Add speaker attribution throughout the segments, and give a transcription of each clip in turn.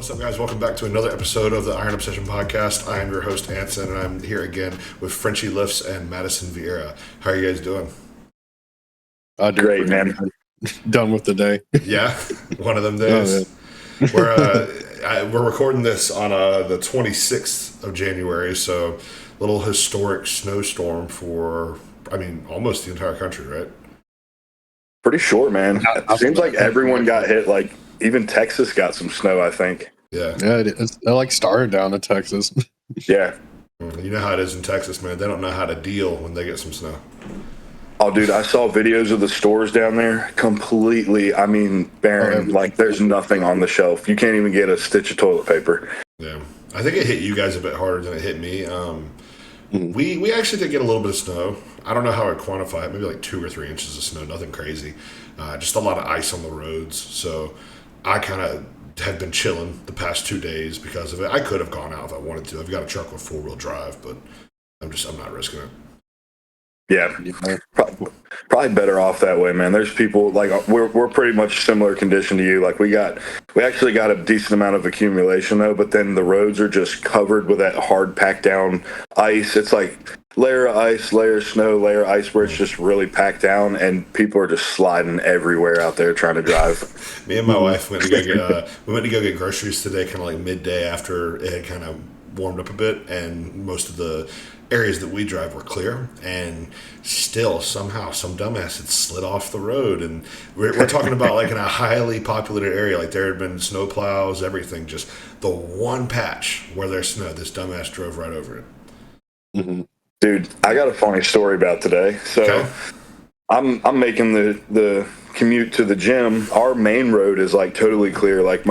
Speaker 1: What's up, guys? Welcome back to another episode of the Iron Obsession Podcast. I am your host, Anson, and I'm here again with Frenchie Lifts and Madisyn Vieira. How are you guys doing?
Speaker 2: Great, man. Done with the day.
Speaker 1: Yeah, one of them days. Oh, yeah. We're recording this on the 26th of January, so a little historic snowstorm for, almost the entire country, right?
Speaker 2: Pretty short, man. It seems like everyone got hit. Like, even Texas got some snow, I think.
Speaker 1: Yeah.
Speaker 2: Yeah, it started down in Texas. Yeah.
Speaker 1: You know how it is in Texas, man. They don't know how to deal when they get some snow.
Speaker 2: Oh, dude, I saw videos of the stores down there completely, barren. Like, there's nothing on the shelf. You can't even get a stitch of toilet paper.
Speaker 1: Yeah. I think it hit you guys a bit harder than it hit me. We actually did get a little bit of snow. I don't know how I'd quantify it. Maybe like 2 or 3 inches of snow. Nothing crazy. Just a lot of ice on the roads. So I kind of have been chilling the past 2 days because of it. I could have gone out if I wanted to. I've got a truck with 4-wheel drive, but I'm not risking it.
Speaker 2: Yeah, probably better off that way, man. There's people like we're pretty much similar condition to you. Like we actually got a decent amount of accumulation though, but then the roads are just covered with that hard packed down ice. It's like layer of ice, layer of snow, layer of ice where it's just really packed down, and people are just sliding everywhere out there trying to drive.
Speaker 1: Me and my wife went to go get groceries today, kind of like midday after it had kind of warmed up a bit, and most of the areas that we drive were clear, and still somehow some dumbass had slid off the road. And we're talking about like in a highly populated area, like there had been snow plows, everything, just the one patch where there's snow, this dumbass drove right over it.
Speaker 2: Mm-hmm. Dude, I got a funny story about today. So okay. I'm making the commute to the gym. Our main road is like totally clear. Like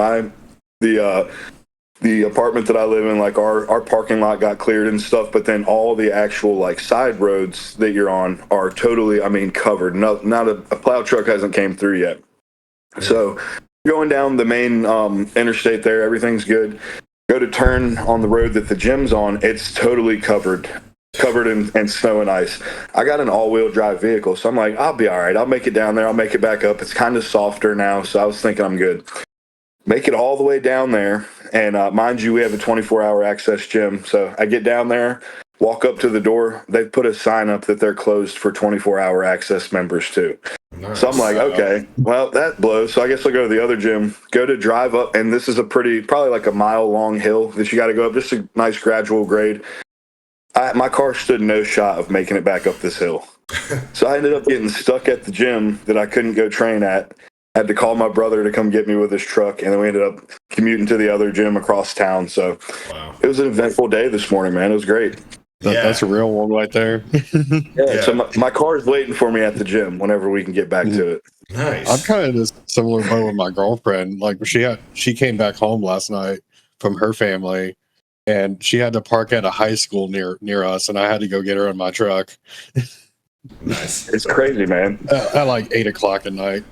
Speaker 2: the apartment that I live in, like our parking lot got cleared and stuff, but then all the actual like side roads that you're on are totally, covered. Not a plow truck hasn't came through yet. So going down the main interstate there, everything's good. Go to turn on the road that the gym's on, it's totally covered in snow and ice. I got an all-wheel drive vehicle, so I'm like, I'll be all right. I'll make it down there. I'll make it back up. It's kind of softer now, so I was thinking I'm good. Make it all the way down there, and mind you, we have a 24-hour access gym. So I get down there, walk up to the door. They put a sign up that they're closed for 24-hour access members too. Nice. So I'm like, okay, well, that blows. So I guess I'll go to the other gym, go to drive up, and this is probably like a mile-long hill that you got to go up, just a nice gradual grade. My car stood no shot of making it back up this hill. So I ended up getting stuck at the gym that I couldn't go train at. I had to call my brother to come get me with his truck, and then we ended up commuting to the other gym across town. So It was an eventful day this morning, man. It was great.
Speaker 3: That's a real one right there.
Speaker 2: Yeah. So my car is waiting for me at the gym whenever we can get back to it.
Speaker 3: Nice. I'm kind of this similar boat with my girlfriend. Like she came back home last night from her family, and she had to park at a high school near us, and I had to go get her in my truck.
Speaker 1: Nice.
Speaker 2: It's crazy, man.
Speaker 3: At like 8:00 at night.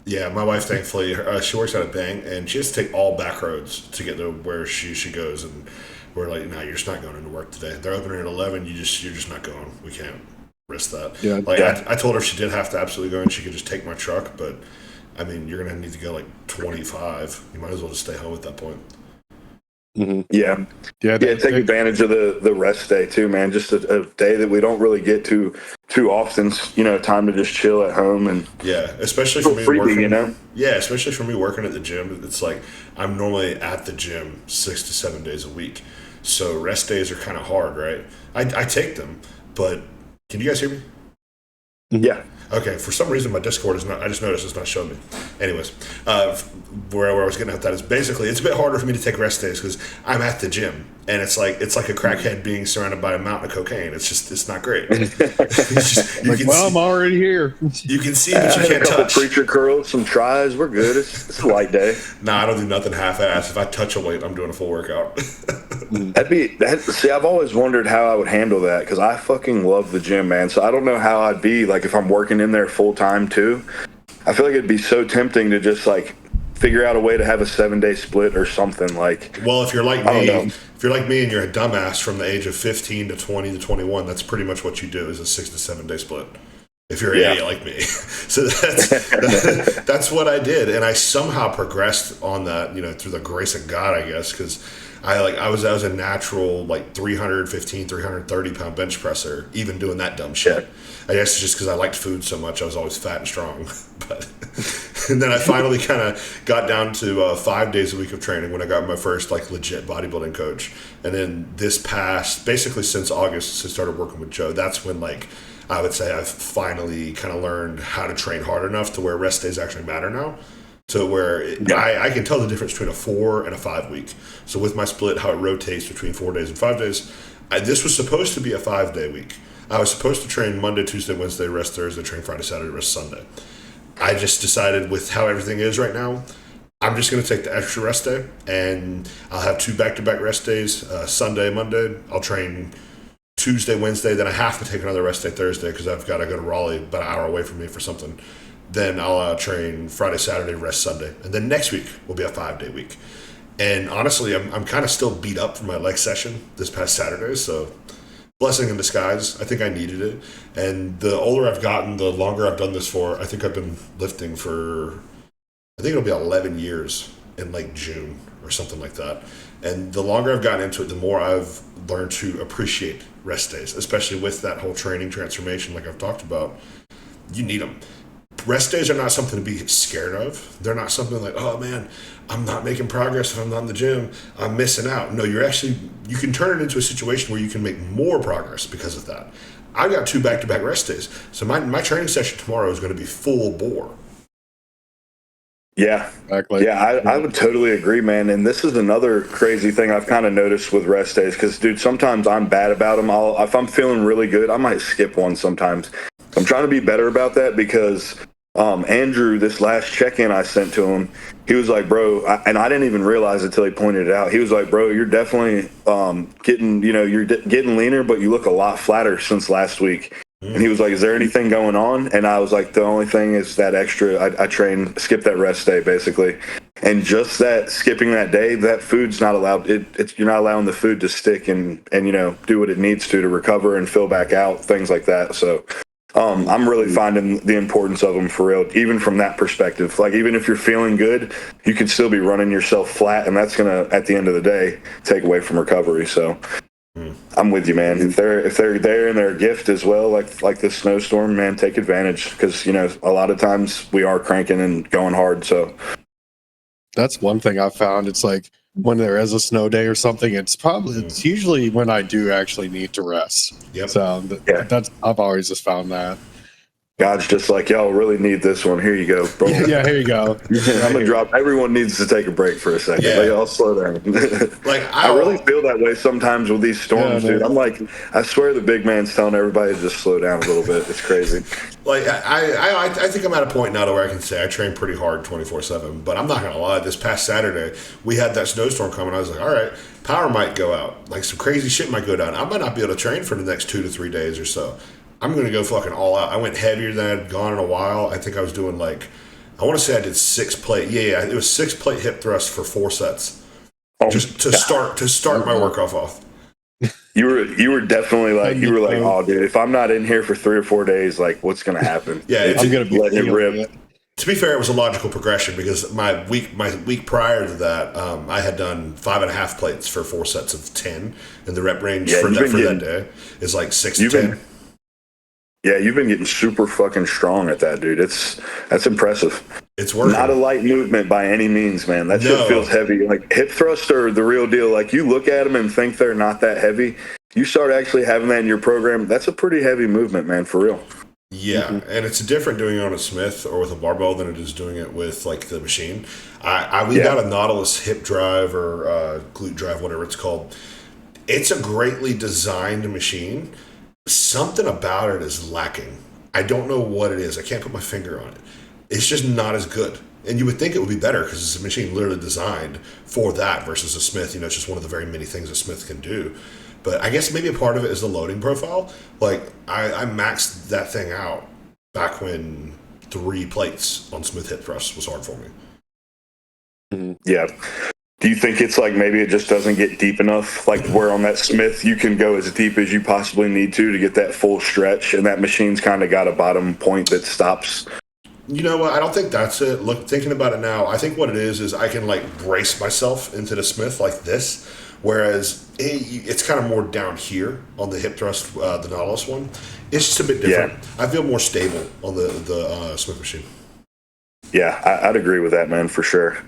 Speaker 1: Yeah, my wife, thankfully, she works at a bank, and she has to take all back roads to get to where she goes. And we're like, no, you're just not going into work today. They're opening at 11. You're just not going. We can't risk that. Yeah. I told her she did have to absolutely go, and she could just take my truck. But you're gonna need to go like 25. You might as well just stay home at that point.
Speaker 2: Mm-hmm. Yeah. Take advantage of the rest day too, man. Just a day that we don't really get to too often. Time to just chill at home and
Speaker 1: especially for me working. Yeah, especially for me working at the gym. It's like I'm normally at the gym 6 to 7 days a week, so rest days are kind of hard, right? I take them, but can you guys hear me?
Speaker 2: Yeah.
Speaker 1: Okay, for some reason my Discord is not, I just noticed it's not showing me. Anyways, where I was getting at that is basically it's a bit harder for me to take rest days because I'm at the gym, and it's like a crackhead being surrounded by a mountain of cocaine. It's not great.
Speaker 3: I'm already here.
Speaker 1: You can see, but you can't
Speaker 2: a couple
Speaker 1: touch.
Speaker 2: Preacher curls, some tries, we're good. It's a light day.
Speaker 1: Nah, I don't do nothing half-assed. If I touch a weight, I'm doing a full workout.
Speaker 2: See, I've always wondered how I would handle that because I fucking love the gym, man. So I don't know how I'd be like if I'm working in there full time too. I feel like it'd be so tempting to just like figure out a way to have a 7-day split or something like.
Speaker 1: Well, if you're like me and you're a dumbass from the age of 15 to 20 to 21, that's pretty much what you do is a 6 to 7 day split. if you're an idiot like me. So that's what I did, and I somehow progressed on that, through the grace of God, I guess, because I was a natural like 315, 330 pound bench presser, even doing that dumb shit. I guess just because I liked food so much, I was always fat and strong. But and then I finally kind of got down to 5 days a week of training when I got my first like legit bodybuilding coach. And then basically since August, I started working with Joe. That's when like I would say I've finally kind of learned how to train hard enough to where rest days actually matter now. To where I can tell the difference between a 4 and a 5 week. So with my split, how it rotates between 4 days and 5 days, this was supposed to be a 5 day week. I was supposed to train Monday, Tuesday, Wednesday, rest Thursday, train Friday, Saturday, rest Sunday. I just decided with how everything is right now, I'm just going to take the extra rest day, and I'll have 2 back-to-back rest days, Sunday, Monday. I'll train Tuesday, Wednesday, then I have to take another rest day Thursday because I've got to go to Raleigh, about an hour away from me for something. Then I'll train Friday, Saturday, rest Sunday. And then next week will be a 5 day week. And honestly, I'm kind of still beat up from my leg session this past Saturday, so blessing in disguise. I think I needed it. And the older I've gotten, the longer I've done this for. I think I've been lifting for, I think it'll be 11 years in like June or something like that. And the longer I've gotten into it, the more I've learned to appreciate rest days, especially with that whole training transformation like I've talked about. You need them. Rest days are not something to be scared of. They're not something like, oh man, I'm not making progress if I'm not in the gym. I'm missing out. No, you can turn it into a situation where you can make more progress because of that. I've got 2 back-to-back rest days. So my training session tomorrow is going to be full bore.
Speaker 2: Yeah.
Speaker 3: Exactly.
Speaker 2: Yeah, I would totally agree, man. And this is another crazy thing I've kind of noticed with rest days because, dude, sometimes I'm bad about them. If I'm feeling really good, I might skip one sometimes. I'm trying to be better about that because Andrew, this last check-in I sent to him, he was like, bro, and I didn't even realize it until he pointed it out. He was like, bro, you're definitely getting leaner, but you look a lot flatter since last week. And he was like, is there anything going on? And I was like, the only thing is that extra, I skip that rest day, basically. And just that skipping that day, that food's not allowed. You're not allowing the food to stick and do what it needs to recover and fill back out, things like that. So I'm really finding the importance of them for real, even from that perspective. Like, even if you're feeling good, you could still be running yourself flat, and that's going to, at the end of the day, take away from recovery. So I'm with you, man. If they're there and they're a gift as well, like this snowstorm, man, take advantage because, a lot of times we are cranking and going hard. So
Speaker 3: that's one thing I've found. It's like when there is a snow day or something, it's usually when I do actually need to rest.
Speaker 1: Yep.
Speaker 3: So I've always just found that.
Speaker 2: God's just like, y'all really need this one. Here you go. Boom.
Speaker 3: Yeah, here you go.
Speaker 2: I'm gonna drop. Everyone needs to take a break for a second.
Speaker 1: Yeah.
Speaker 2: They all slow down. I really feel that way sometimes with these storms, dude. I'm like, I swear the big man's telling everybody to just slow down a little bit. It's crazy.
Speaker 1: Like I think I'm at a point now to where I can say I train pretty hard 24/7. But I'm not gonna lie. This past Saturday we had that snowstorm coming. I was like, all right, power might go out. Like some crazy shit might go down. I might not be able to train for the next 2 to 3 days or so. I'm going to go fucking all out. I went heavier than I'd gone in a while. I think I was doing I want to say I did 6 plate. Yeah, it was 6 plate hip thrusts for 4 sets. Just to start my workout off.
Speaker 2: You were definitely like, oh, dude, if I'm not in here for 3 or 4 days, like, what's going to happen?
Speaker 1: Yeah,
Speaker 2: I'm going to be letting it rip.
Speaker 1: To be fair, it was a logical progression because my week prior to that, I had done 5.5 plates for 4 sets of 10, and the rep range for that day is like 6 to 10.
Speaker 2: Yeah, you've been getting super fucking strong at that, dude. That's impressive.
Speaker 1: It's working.
Speaker 2: Not a light movement by any means, man. That shit feels heavy. Like, hip thrusts are the real deal. Like, you look at them and think they're not that heavy. You start actually having that in your program, that's a pretty heavy movement, man, for real.
Speaker 1: Yeah, and it's different doing it on a Smith or with a barbell than it is doing it with, like, the machine. We got a Nautilus hip drive or glute drive, whatever it's called. It's a greatly designed machine. Something about it is lacking. I don't know what it is. I can't put my finger on it. It's just not as good. And you would think it would be better because it's a machine literally designed for that versus a Smith. It's just one of the very many things a Smith can do. But I guess maybe a part of it is the loading profile. Like, I maxed that thing out back when 3 plates on Smith hip thrusts was hard for me.
Speaker 2: Yeah. Do you think it's like maybe it just doesn't get deep enough? Like where on that Smith you can go as deep as you possibly need to get that full stretch, and that machine's kind of got a bottom point that stops.
Speaker 1: You know what? I don't think that's it. Look, thinking about it now, I think what it is I can like brace myself into the Smith like this, whereas it's kind of more down here on the hip thrust, the Nautilus one. It's just a bit different. Yeah. I feel more stable on the Smith machine.
Speaker 2: Yeah, I'd agree with that, man, for sure.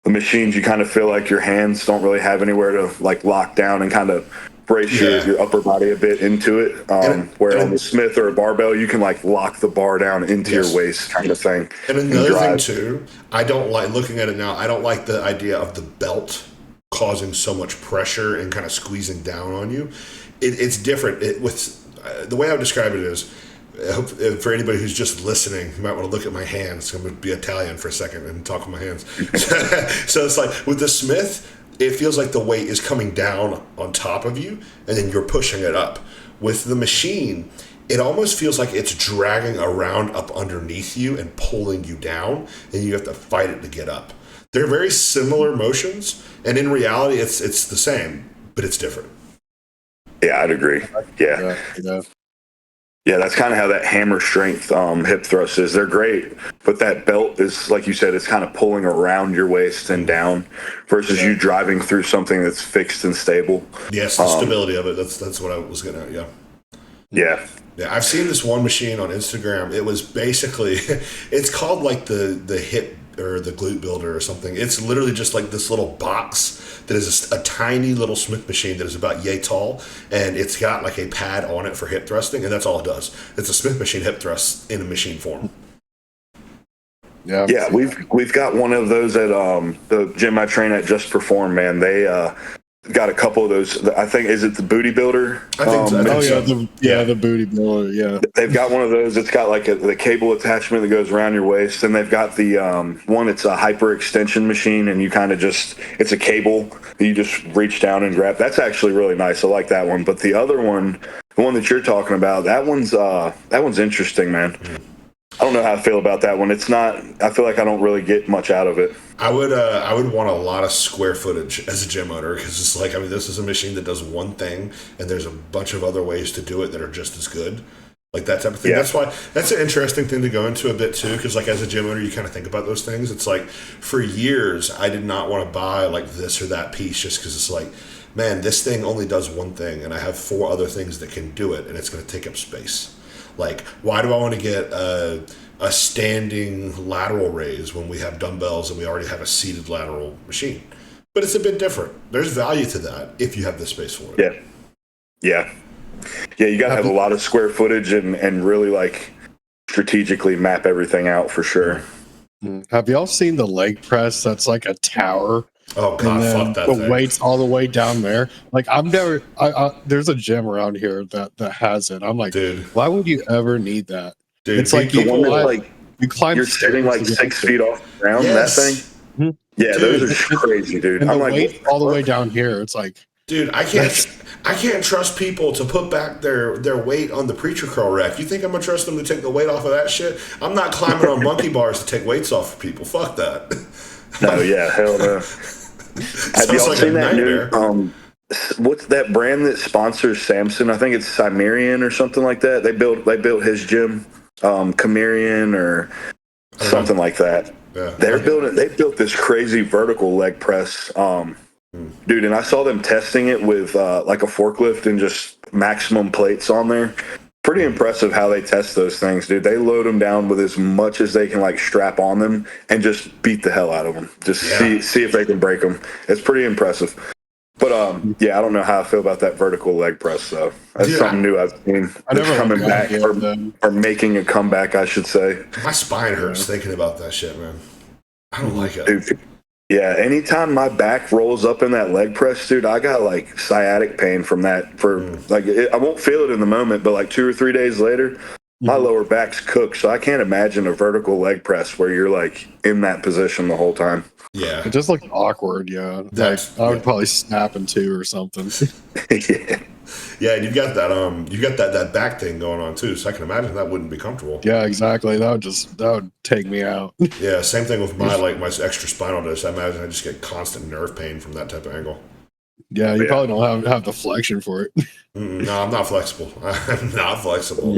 Speaker 2: The machines, you kind of feel like your hands don't really have anywhere to like lock down and kind of brace your upper body a bit into it. Where on the Smith or a barbell, you can like lock the bar down into your waist kind of thing.
Speaker 1: And another thing too, I don't like, looking at it now, I don't like the idea of the belt causing so much pressure and kind of squeezing down on you. It's different. The way I would describe it is, I hope, for anybody who's just listening, you might want to look at my hands. I'm going to be Italian for a second and talk with my hands. So it's like with the Smith, it feels like the weight is coming down on top of you and then you're pushing it up. With the machine, it almost feels like it's dragging around up underneath you and pulling you down, and you have to fight it to get up. They're very similar motions, and in reality, it's the same, but it's different.
Speaker 2: Yeah, I'd agree. Yeah. Yeah, that's kind of how that hammer strength hip thrust is. They're great, but that belt is, like you said, it's kind of pulling around your waist and down versus you driving through something that's fixed and stable.
Speaker 1: Yes, the stability of it. That's what I was getting at,
Speaker 2: Yeah,
Speaker 1: I've seen this one machine on Instagram. It was basically, it's called like the hip or the glute builder or something. It's literally just like this little box that is a tiny little Smith machine that is about yay tall, and it's got like a pad on it for hip thrusting, and that's all it does. It's a Smith machine hip thrust in a machine form.
Speaker 2: Yeah, we've got one of those at the gym I train at, Just Perform, man. They got a couple of those. I think, is it the Booty Builder?
Speaker 1: I think so.
Speaker 3: The Booty Builder. Yeah,
Speaker 2: they've got one of those. It's got like the cable attachment that goes around your waist, and they've got the one. It's a hyper extension machine, and you kind of it's a cable that you just reach down and grab. That's actually really nice. I like that one. But the other one, the one that you're talking about, that one's interesting, man. I don't know how I feel about that one. It's not. I feel like I don't really get much out of it.
Speaker 1: I would want a lot of square footage as a gym owner, because it's like, I mean, this is a machine that does one thing, and there's a bunch of other ways to do it that are just as good, like that type of thing. Yeah. That's why that's an interesting thing to go into a bit too, because like as a gym owner, you kind of think about those things. It's like for years I did not want to buy like this or that piece just because it's like, man, this thing only does one thing, and I have 4 other things that can do it, and it's going to take up space. Like, why do I want to get a standing lateral raise when we have dumbbells and we already have a seated lateral machine? But it's a bit different. There's value to that if you have the space for it.
Speaker 2: Yeah. You got to have a lot of square footage and really like strategically map everything out for sure.
Speaker 3: Have y'all seen the leg press? That's like a tower.
Speaker 1: Oh God, fuck that thing.
Speaker 3: The weight's all the way down there. Like I've never. There's a gym around here that has it. I'm like, dude, why would you ever need that?
Speaker 1: Dude,
Speaker 3: it's like you climb.
Speaker 2: You're sitting like 6 feet off the ground. Yes. That thing. Mm-hmm. Yeah, dude, those are crazy, dude.
Speaker 3: And I'm like, weight all the way down here. It's like,
Speaker 1: dude, I can't trust people to put back their weight on the preacher curl rack. You think I'm gonna trust them to take the weight off of that shit? I'm not climbing on monkey bars to take weights off of people. Fuck that.
Speaker 2: No, yeah, hell no. Have y'all seen that new? What's that brand that sponsors Samson? I think it's Cimmerian or something like that. They built his gym, Cimmerian or something like that. Yeah. They built this crazy vertical leg press, dude. And I saw them testing it with like a forklift and just maximum plates on there. Pretty impressive how they test those things, dude. They load them down with as much as they can, like strap on them, and just beat the hell out of them. Just see if they can break them. It's pretty impressive. But I don't know how I feel about that vertical leg press though. That's something new I've seen. It's coming back or making a comeback, I should say.
Speaker 1: My spine hurts thinking about that shit, man. I don't like it.
Speaker 2: Dude, yeah, anytime my back rolls up in that leg press, dude, I got like sciatic pain from that. I won't feel it in the moment, but like 2 or 3 days later, my lower back's cooked. So I can't imagine a vertical leg press where you're like in that position the whole time.
Speaker 1: Yeah,
Speaker 3: it just looks awkward. Yeah, I would probably snap in 2 or something.
Speaker 1: Yeah. Yeah, and you got that back thing going on too. So I can imagine that wouldn't be comfortable.
Speaker 3: Yeah, exactly. That would take me out.
Speaker 1: Yeah, same thing with my extra spinal disc. I imagine I just get constant nerve pain from that type of angle.
Speaker 3: Yeah, you probably don't have the flexion for it.
Speaker 1: No, I'm not flexible. I'm not flexible.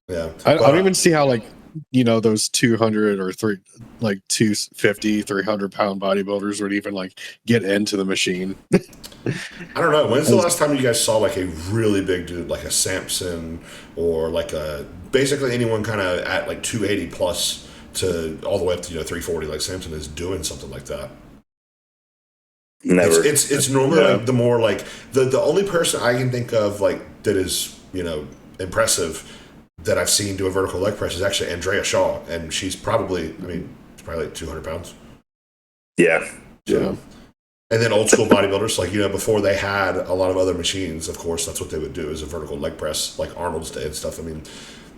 Speaker 1: Yeah,
Speaker 3: I don't even see how, like, those 200 or 250, 300 pound bodybuilders would even like get into the machine.
Speaker 1: I don't know. When's the last time you guys saw like a really big dude, like a Samson or like basically anyone kind of at like 280 plus to all the way up to 340 like Samson is doing something like that?
Speaker 2: Never.
Speaker 1: It's normally like the more like the only person I can think of like that is impressive that I've seen do a vertical leg press is actually Andrea Shaw, and she's probably like 200 pounds.
Speaker 2: Yeah.
Speaker 3: Yeah.
Speaker 1: And then old school bodybuilders, like, before they had a lot of other machines, of course, that's what they would do is a vertical leg press, like Arnold's did and stuff. I mean,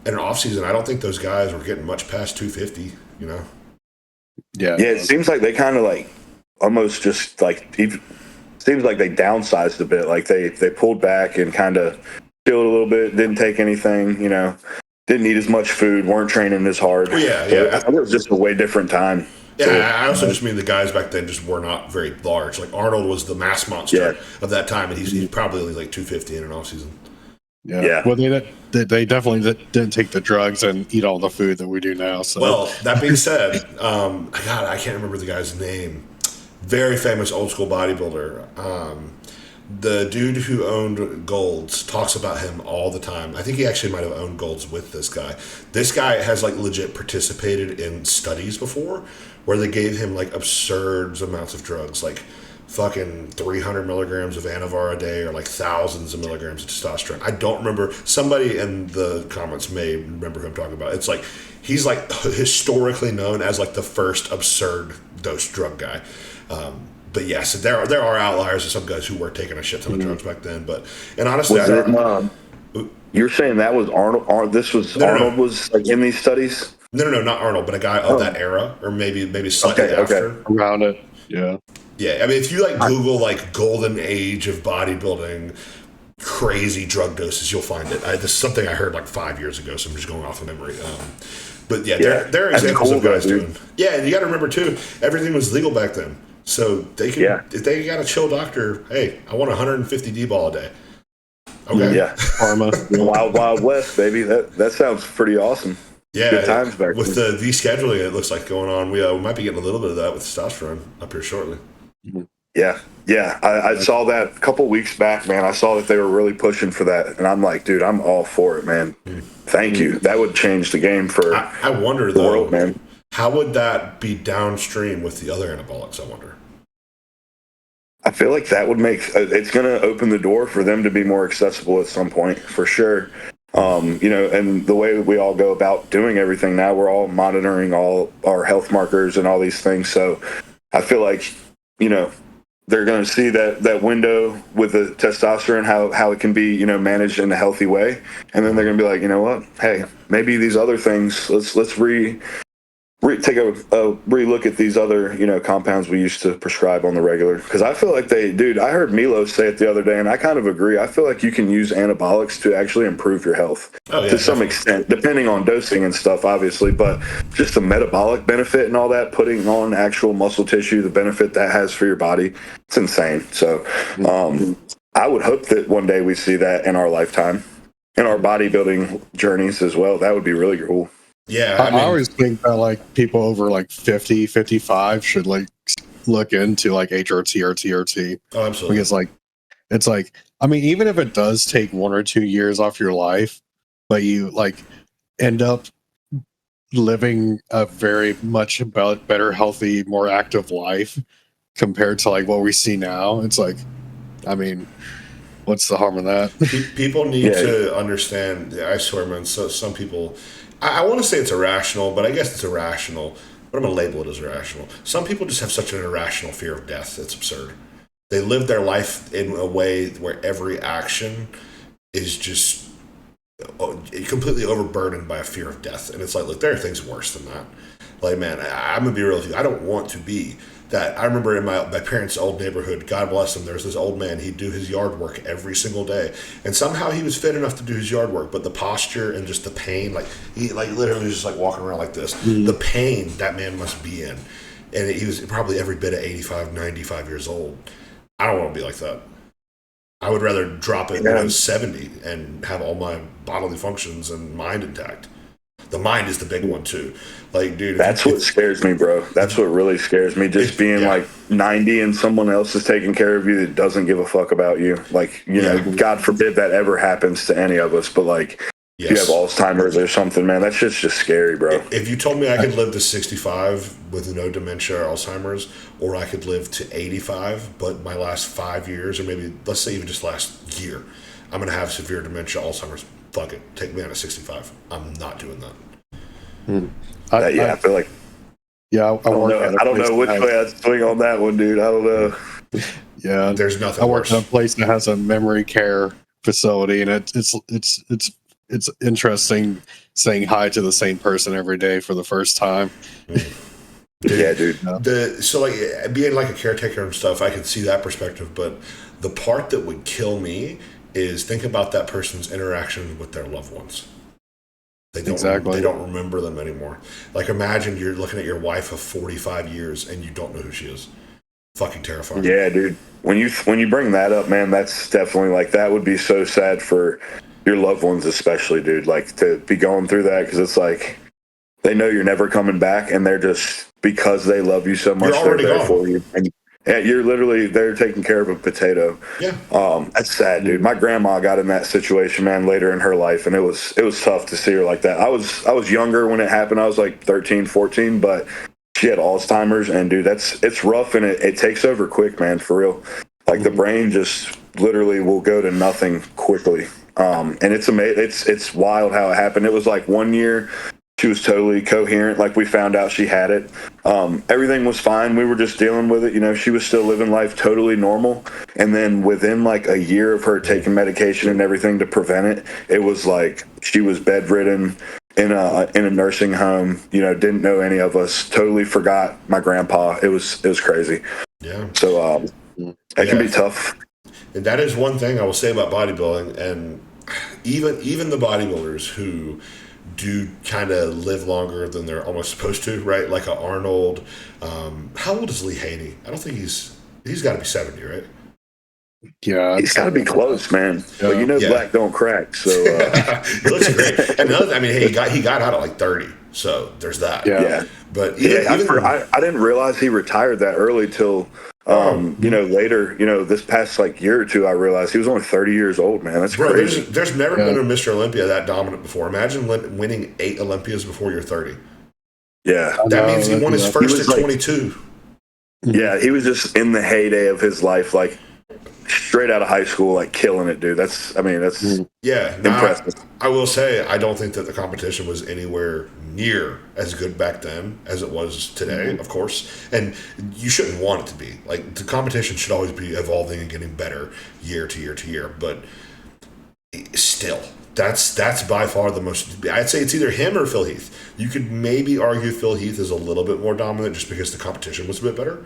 Speaker 1: in an off season, I don't think those guys were getting much past 250,
Speaker 3: Yeah.
Speaker 2: Yeah, it seems like they kind of like almost just like, seems like they downsized a bit. Like they pulled back and kind of chilled a little bit, didn't take anything, didn't eat as much food, weren't training as hard.
Speaker 1: Well, yeah.
Speaker 2: I think it was just a way different time.
Speaker 1: Yeah, I also just mean the guys back then just were not very large. Like Arnold was the mass monster of that time, and he's probably only like 250 in an off season.
Speaker 3: Yeah. Well, they definitely didn't take the drugs and eat all the food that we do now. So,
Speaker 1: well, that being said, God, I can't remember the guy's name. Very famous old school bodybuilder. The dude who owned Gold's talks about him all the time. I think he actually might have owned Gold's with this guy. This guy has like legit participated in studies before where they gave him like absurd amounts of drugs, like fucking 300 milligrams of Anavar a day or like thousands of milligrams of testosterone. I don't remember. Somebody in the comments may remember who I'm talking about. It's like he's like historically known as like the first absurd dose drug guy. But yes, there are outliers of some guys who were taking a shit ton of drugs back then. And honestly,
Speaker 2: you're saying that was Arnold? Arnold was like in these studies?
Speaker 1: No, not Arnold, but a guy of that era, or maybe slightly after.
Speaker 3: Around it, yeah.
Speaker 1: Yeah, I mean, if you like Google like golden age of bodybuilding, crazy drug doses, you'll find it. This is something I heard like 5 years ago, so I'm just going off of memory. But yeah, there are examples of guys doing. Yeah, and you got to remember too, everything was legal back then. So they can, if they got a chill doctor, hey, I want 150 D-ball a day. Okay.
Speaker 2: Yeah.
Speaker 3: Pharma.
Speaker 2: Wild West, baby. That sounds pretty awesome.
Speaker 1: Yeah.
Speaker 2: Good times back
Speaker 1: with the scheduling it looks like going on. We might be getting a little bit of that with testosterone up here shortly.
Speaker 2: Yeah. I saw that a couple weeks back, man. I saw that they were really pushing for that, and I'm like, dude, I'm all for it, man. Thank you. That would change the game for
Speaker 1: I wonder
Speaker 2: the
Speaker 1: though,
Speaker 2: world, man.
Speaker 1: How would that be downstream with the other anabolics? I wonder.
Speaker 2: I feel like that would make it's going to open the door for them to be more accessible at some point, for sure. And the way we all go about doing everything now, we're all monitoring all our health markers and all these things. So I feel like, they're going to see that window with the testosterone, how it can be, managed in a healthy way. And then they're going to be like, you know what? Hey, maybe these other things, let's take a relook at these other, compounds we used to prescribe on the regular. Because I feel like I heard Milo say it the other day, and I kind of agree. I feel like you can use anabolics to actually improve your health to some extent, depending on dosing and stuff, obviously. But just the metabolic benefit and all that, putting on actual muscle tissue, the benefit that has for your body, it's insane. So I would hope that one day we see that in our lifetime, in our bodybuilding journeys as well. That would be really cool.
Speaker 1: Yeah,
Speaker 3: I always think that like people over like 50, 55 should like look into like HRT or TRT.
Speaker 1: Oh, absolutely.
Speaker 3: Because it's like, I mean, even if it does take 1 or 2 years off your life, but you like end up living a very much better, healthy, more active life compared to like what we see now. It's like, I mean, what's the harm in that?
Speaker 1: People need to understand. I swear, man. So some people. I want to say it's irrational, but I guess it's irrational. But I'm going to label it as irrational. Some people just have such an irrational fear of death. It's absurd. They live their life in a way where every action is just completely overburdened by a fear of death. And it's like, look, there are things worse than that. Like, man, I'm going to be real with you. I don't want to be that I remember in my parents' old neighborhood, God bless him, there was this old man, he'd do his yard work every single day. And somehow he was fit enough to do his yard work, but the posture and just the pain, like he like literally was just like walking around like this. The pain that man must be in. And he was probably every bit of 85, 95 years old. I don't want to be like that. I would rather drop it when I was 70 and have all my bodily functions and mind intact. The mind is the big one too. Like, dude,
Speaker 2: that's what scares me, bro. That's what really scares me. Just being like 90 and someone else is taking care of you that doesn't give a fuck about you. Like, you know, God forbid that ever happens to any of us. But like, if you have Alzheimer's or something, man, that's just scary, bro.
Speaker 1: If you told me I could live to 65 with no dementia or Alzheimer's, or I could live to 85, but my last 5 years, or maybe let's say even just last year, I'm going to have severe dementia, Alzheimer's. Fuck it, take me on at 65. I'm not doing that.
Speaker 2: I feel like.
Speaker 3: Yeah,
Speaker 2: I don't know which way I'd swing on that one, dude. I don't know.
Speaker 3: Yeah,
Speaker 1: there's nothing.
Speaker 3: I work in a place that has a memory care facility, and it's interesting saying hi to the same person every day for the first time.
Speaker 2: Dude.
Speaker 1: So like being like a caretaker and stuff, I could see that perspective, but the part that would kill me is think about that person's interaction with their loved ones. They don't remember them anymore. Like imagine you're looking at your wife of 45 years and you don't know who she is. Fucking terrifying.
Speaker 2: Yeah, dude. When you bring that up, man, that's definitely like that would be so sad for your loved ones, especially, dude. Like to be going through that because it's like they know you're never coming back, and they're just because they love you so much, they're there for you. And you're literally there taking care of a potato.
Speaker 1: Yeah.
Speaker 2: That's sad, dude. My grandma got in that situation, man, later in her life, and it was tough to see her like that. I was younger when it happened. I was like 13, 14, but she had Alzheimer's, and dude, it's rough, and it takes over quick, man, for real. Like the brain just literally will go to nothing quickly. And it's amazing. It's wild how it happened. It was like 1 year she was totally coherent. Like we found out she had it. Everything was fine. We were just dealing with it. You know, she was still living life totally normal. And then within like a year of her taking medication and everything to prevent it, it was like she was bedridden in a nursing home. You know, didn't know any of us. Totally forgot my grandpa. It was crazy.
Speaker 1: Yeah.
Speaker 2: So it can be tough.
Speaker 1: And that is one thing I will say about bodybuilding, and even the bodybuilders who do kind of live longer than they're almost supposed to, right? Like a Arnold. How old is Lee Haney? I don't think he's got to be 70, right?
Speaker 3: Yeah,
Speaker 2: he's got to be close, man. Yeah. But you know, black don't crack. So
Speaker 1: he looks great. And I mean, hey, he got out at like 30, so there's that.
Speaker 2: Yeah.
Speaker 1: But
Speaker 2: I didn't realize he retired that early till. You know, later, you know, this past like year or two, I realized he was only 30 years old, man. That's crazy.
Speaker 1: There's never been a Mr. Olympia that dominant before. Imagine winning 8 Olympias before you're 30.
Speaker 2: Yeah.
Speaker 1: That means he won his first at 22.
Speaker 2: Yeah, he was just in the heyday of his life, like straight out of high school, like killing it, dude. That's impressive.
Speaker 1: I will say, I don't think that the competition was anywhere near as good back then as it was today, of course. And you shouldn't want it to be. Like, the competition should always be evolving and getting better year to year to year. But still, that's by far the most. I'd say it's either him or Phil Heath. You could maybe argue Phil Heath is a little bit more dominant just because the competition was a bit better.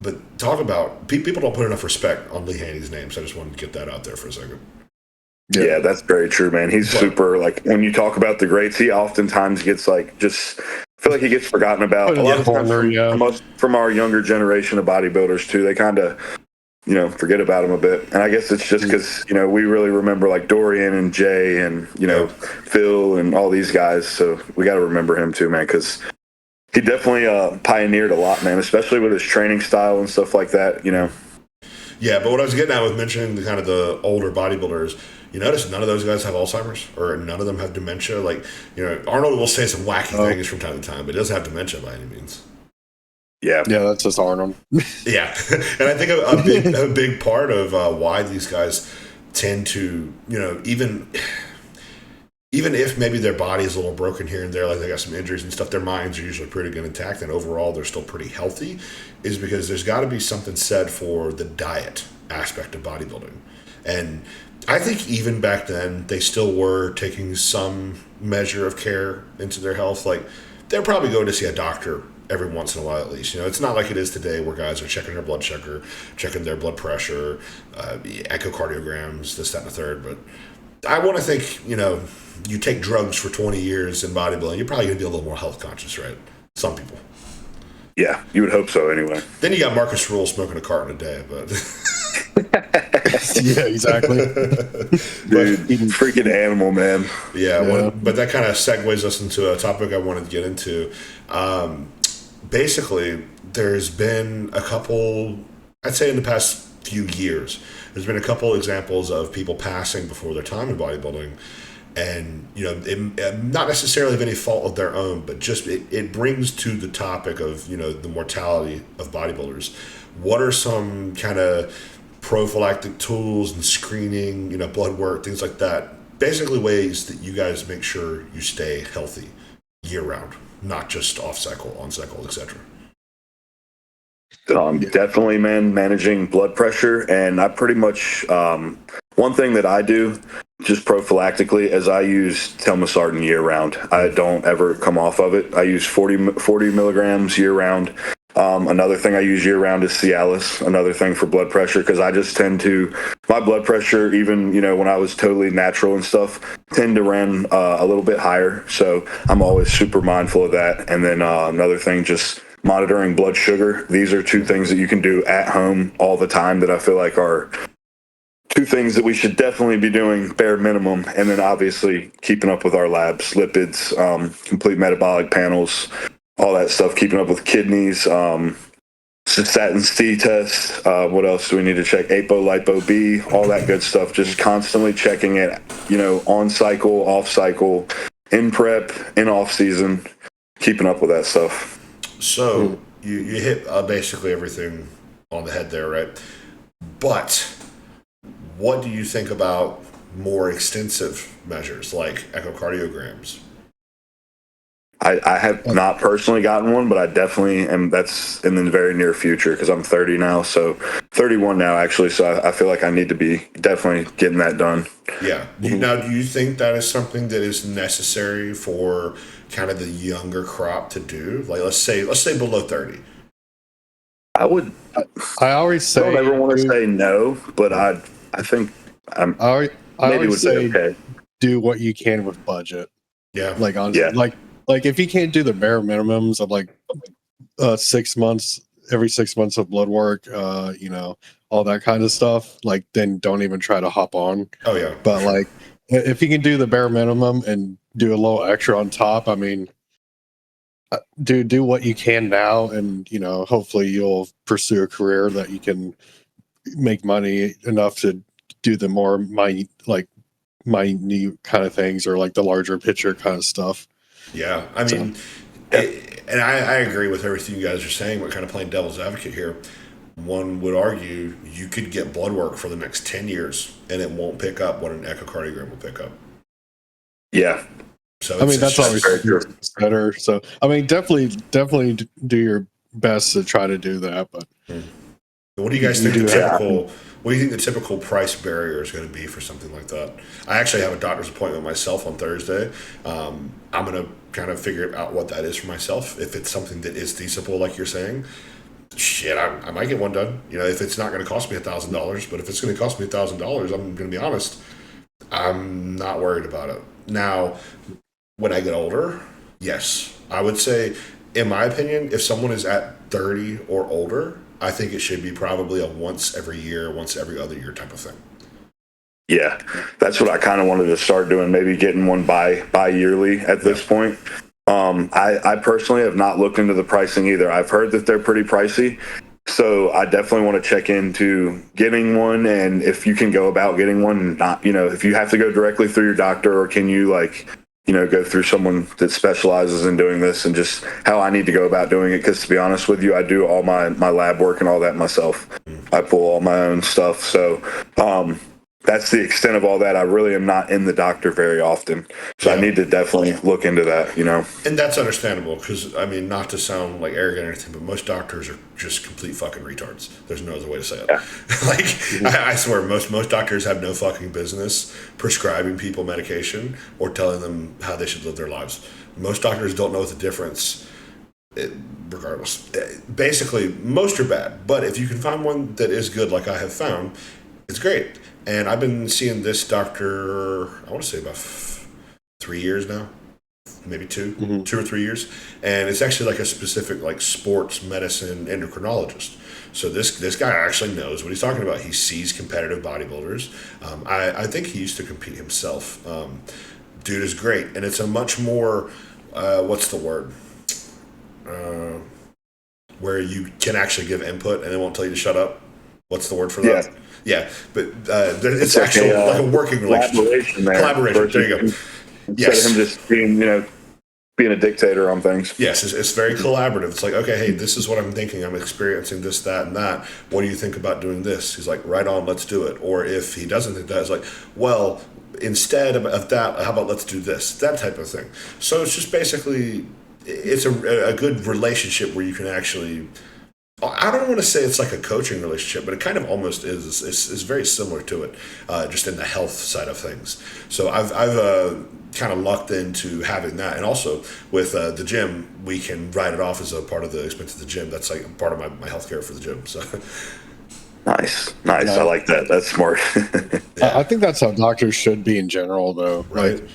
Speaker 1: But talk about people don't put enough respect on Lee Haney's name, so I just wanted to get that out there for a second.
Speaker 2: Yeah, that's very true, man. He's super, like, when you talk about the greats, he oftentimes gets, like, just, I feel like he gets forgotten about. A lot of times from our younger generation of bodybuilders, too, they kind of, you know, forget about him a bit. And I guess it's just because, you know, we really remember, like, Dorian and Jay and, you know, Phil and all these guys. So we got to remember him, too, man, because he definitely pioneered a lot, man, especially with his training style and stuff like that, you know.
Speaker 1: Yeah, but what I was getting at with mentioning the kind of the older bodybuilders, you notice none of those guys have Alzheimer's, or none of them have dementia. Like, you know, Arnold will say some wacky things from time to time, but he doesn't have dementia by any means.
Speaker 3: Yeah, that's just Arnold.
Speaker 1: Yeah, and I think a big part of why these guys tend to, you know, even if maybe their body is a little broken here and there, like they got some injuries and stuff, their minds are usually pretty good intact, and overall they're still pretty healthy, is because there's got to be something said for the diet aspect of bodybuilding. And I think even back then, they still were taking some measure of care into their health. Like, they're probably going to see a doctor every once in a while at least. It's not like it is today where guys are checking their blood sugar, checking their blood pressure, echocardiograms, this, that, and the third. But I want to think, you take drugs for 20 years in bodybuilding, you're probably going to be a little more health conscious, right? Some people.
Speaker 2: Yeah, you would hope so anyway.
Speaker 1: Then you got Marcus Rule smoking a carton a day, but...
Speaker 3: Yeah, exactly.
Speaker 2: Dude, freaking animal, man.
Speaker 1: Yeah. But that kind of segues us into a topic I wanted to get into. Basically, there's been a couple, I'd say in the past few years, there's been a couple examples of people passing before their time in bodybuilding. And, not necessarily of any fault of their own, but just it brings to the topic of, the mortality of bodybuilders. What are some kind of prophylactic tools and screening, blood work, things like that? Basically ways that you guys make sure you stay healthy year round, not just off cycle, on cycle, etc.
Speaker 2: Definitely, man, managing blood pressure. And I pretty much, one thing that I do just prophylactically is I use telmisartan year round. I don't ever come off of it. I use 40 milligrams year round. Another thing I use year round is Cialis, another thing for blood pressure, because I just tend to, my blood pressure, even, when I was totally natural and stuff, tend to run a little bit higher. So I'm always super mindful of that. And then another thing, just monitoring blood sugar. These are two things that you can do at home all the time that I feel like are two things that we should definitely be doing bare minimum. And then obviously keeping up with our labs, lipids, complete metabolic panels, all that stuff, keeping up with kidneys, cystatin C test. What else do we need to check? APO, lipo B, all that good stuff. Just constantly checking it, on cycle, off cycle, in prep, in off season, keeping up with that stuff.
Speaker 1: So you hit basically everything on the head there, right? But what do you think about more extensive measures like echocardiograms?
Speaker 2: I have not personally gotten one, but I definitely am. That's in the very near future because I'm 30 now, so 31 now actually. So I feel like I need to be definitely getting that done.
Speaker 1: Yeah. Now, do you think that is something that is necessary for kind of the younger crop to do? Like, let's say below 30.
Speaker 2: I would.
Speaker 3: I always say.
Speaker 2: I don't ever want to say no, but I think
Speaker 3: I
Speaker 2: maybe
Speaker 3: always
Speaker 2: would
Speaker 3: say
Speaker 2: be okay.
Speaker 3: do what you can with budget.
Speaker 1: Yeah.
Speaker 3: Like if you can't do the bare minimums of like 6 months, every 6 months of blood work, all that kind of stuff, like then don't even try to hop on.
Speaker 1: Oh yeah.
Speaker 3: But like if you can do the bare minimum and do a little extra on top, I mean, do what you can now, and hopefully you'll pursue a career that you can make money enough to do the more minute kind of things, or like the larger picture kind of stuff.
Speaker 1: Yeah, I mean, and I agree with everything you guys are saying, but kind of playing devil's advocate here, one would argue you could get blood work for the next 10 years and it won't pick up what an echocardiogram will pick up.
Speaker 2: Yeah.
Speaker 1: So
Speaker 3: I mean, that's always better. So, I mean, definitely do your best to try to do that. But
Speaker 1: what do you guys think what do you think the typical price barrier is going to be for something like that? I actually have a doctor's appointment myself on Thursday. I'm going to kind of figure out what that is for myself. If it's something that is feasible, like you're saying, shit, I might get one done. If it's not going to cost me $1,000, but if it's going to cost me $1,000, I'm going to be honest, I'm not worried about it. Now, when I get older, yes, I would say, in my opinion, if someone is at 30 or older, I think it should be probably a once every year, once every other year type of thing.
Speaker 2: Yeah, that's what I kind of wanted to start doing, maybe getting one bi-yearly at this point. I personally have not looked into the pricing either. I've heard that they're pretty pricey, so I definitely want to check into getting one, and if you can go about getting one, not, if you have to go directly through your doctor, or can you go through someone that specializes in doing this, and just how I need to go about doing it. Because to be honest with you, I do all my lab work and all that myself. I pull all my own stuff. So that's the extent of all that. I really am not in the doctor very often. So I need to definitely look into that,
Speaker 1: And that's understandable because, I mean, not to sound like arrogant or anything, but most doctors are just complete fucking retards. There's no other way to say it. Yeah. I swear, most doctors have no fucking business prescribing people medication or telling them how they should live their lives. Most doctors don't know the difference regardless. Basically, most are bad, but if you can find one that is good, like I have found, it's great. And I've been seeing this doctor, I want to say about 3 years now, maybe two,
Speaker 3: Mm-hmm.
Speaker 1: 2 or 3 years, and it's actually like a specific like sports medicine endocrinologist. So this guy actually knows what he's talking about. He sees competitive bodybuilders. I think he used to compete himself. Dude is great, and it's a much more what's the word? Where you can actually give input and they won't tell you to shut up. What's the word for that? Yeah, but it's actually like a working relationship. Collaboration. There you go.
Speaker 2: Instead of him just being a dictator on things.
Speaker 1: Yes, it's very collaborative. It's like, okay, hey, this is what I'm thinking. I'm experiencing this, that, and that. What do you think about doing this? He's like, right on, let's do it. Or if he doesn't think that, it's like, well, instead of that, how about let's do this? That type of thing. So it's just basically, it's a good relationship where you can actually, I don't want to say it's like a coaching relationship, but it kind of almost is. It's very similar to it, just in the health side of things. So I've kind of lucked into having that, and also with the gym, we can write it off as a part of the expense of the gym. That's like part of my health care for the gym. So
Speaker 2: nice. I like that. That's smart.
Speaker 3: I think that's how doctors should be in general, though.
Speaker 1: Right.
Speaker 3: Like,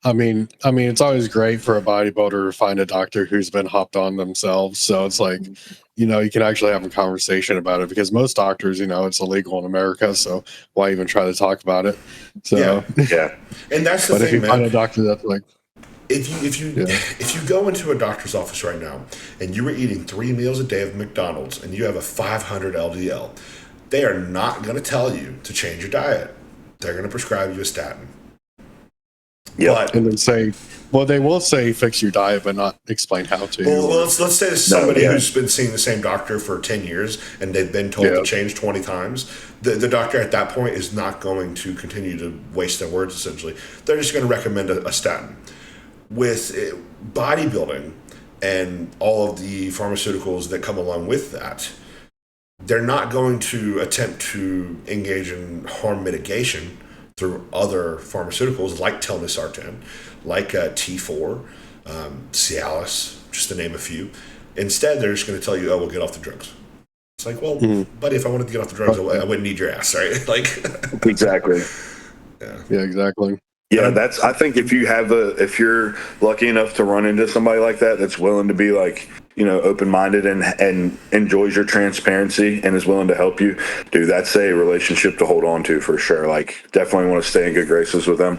Speaker 3: I mean, it's always great for a bodybuilder to find a doctor who's been hopped on themselves. So it's like, you can actually have a conversation about it, because most doctors, it's illegal in America. So why even try to talk about it? So
Speaker 2: yeah.
Speaker 1: And that's the
Speaker 3: but
Speaker 1: thing,
Speaker 3: if you
Speaker 1: man.
Speaker 3: find a doctor that's like,
Speaker 1: If you go into a doctor's office right now and you were eating 3 meals a day of McDonald's and you have a 500 LDL, they are not going to tell you to change your diet. They're going to prescribe you a statin.
Speaker 2: Yep.
Speaker 3: And then say, well, they will say fix your diet, but not explain how to.
Speaker 1: Well, let's say this is somebody who's been seeing the same doctor for 10 years and they've been told to change 20 times. The doctor at that point is not going to continue to waste their words, essentially. They're just going to recommend a statin. With bodybuilding and all of the pharmaceuticals that come along with that, they're not going to attempt to engage in harm mitigation through other pharmaceuticals like telmisartan, like T4, Cialis, just to name a few. Instead, they're just going to tell you, oh, we'll get off the drugs. It's like, well, buddy, if I wanted to get off the drugs, I wouldn't need your ass, right? Like,
Speaker 2: exactly.
Speaker 3: Yeah, exactly.
Speaker 2: Yeah, I think if you're lucky enough to run into somebody like that, that's willing to be like, open-minded and enjoys your transparency and is willing to help you, dude, that's a relationship to hold on to for sure. Like, definitely want to stay in good graces with them.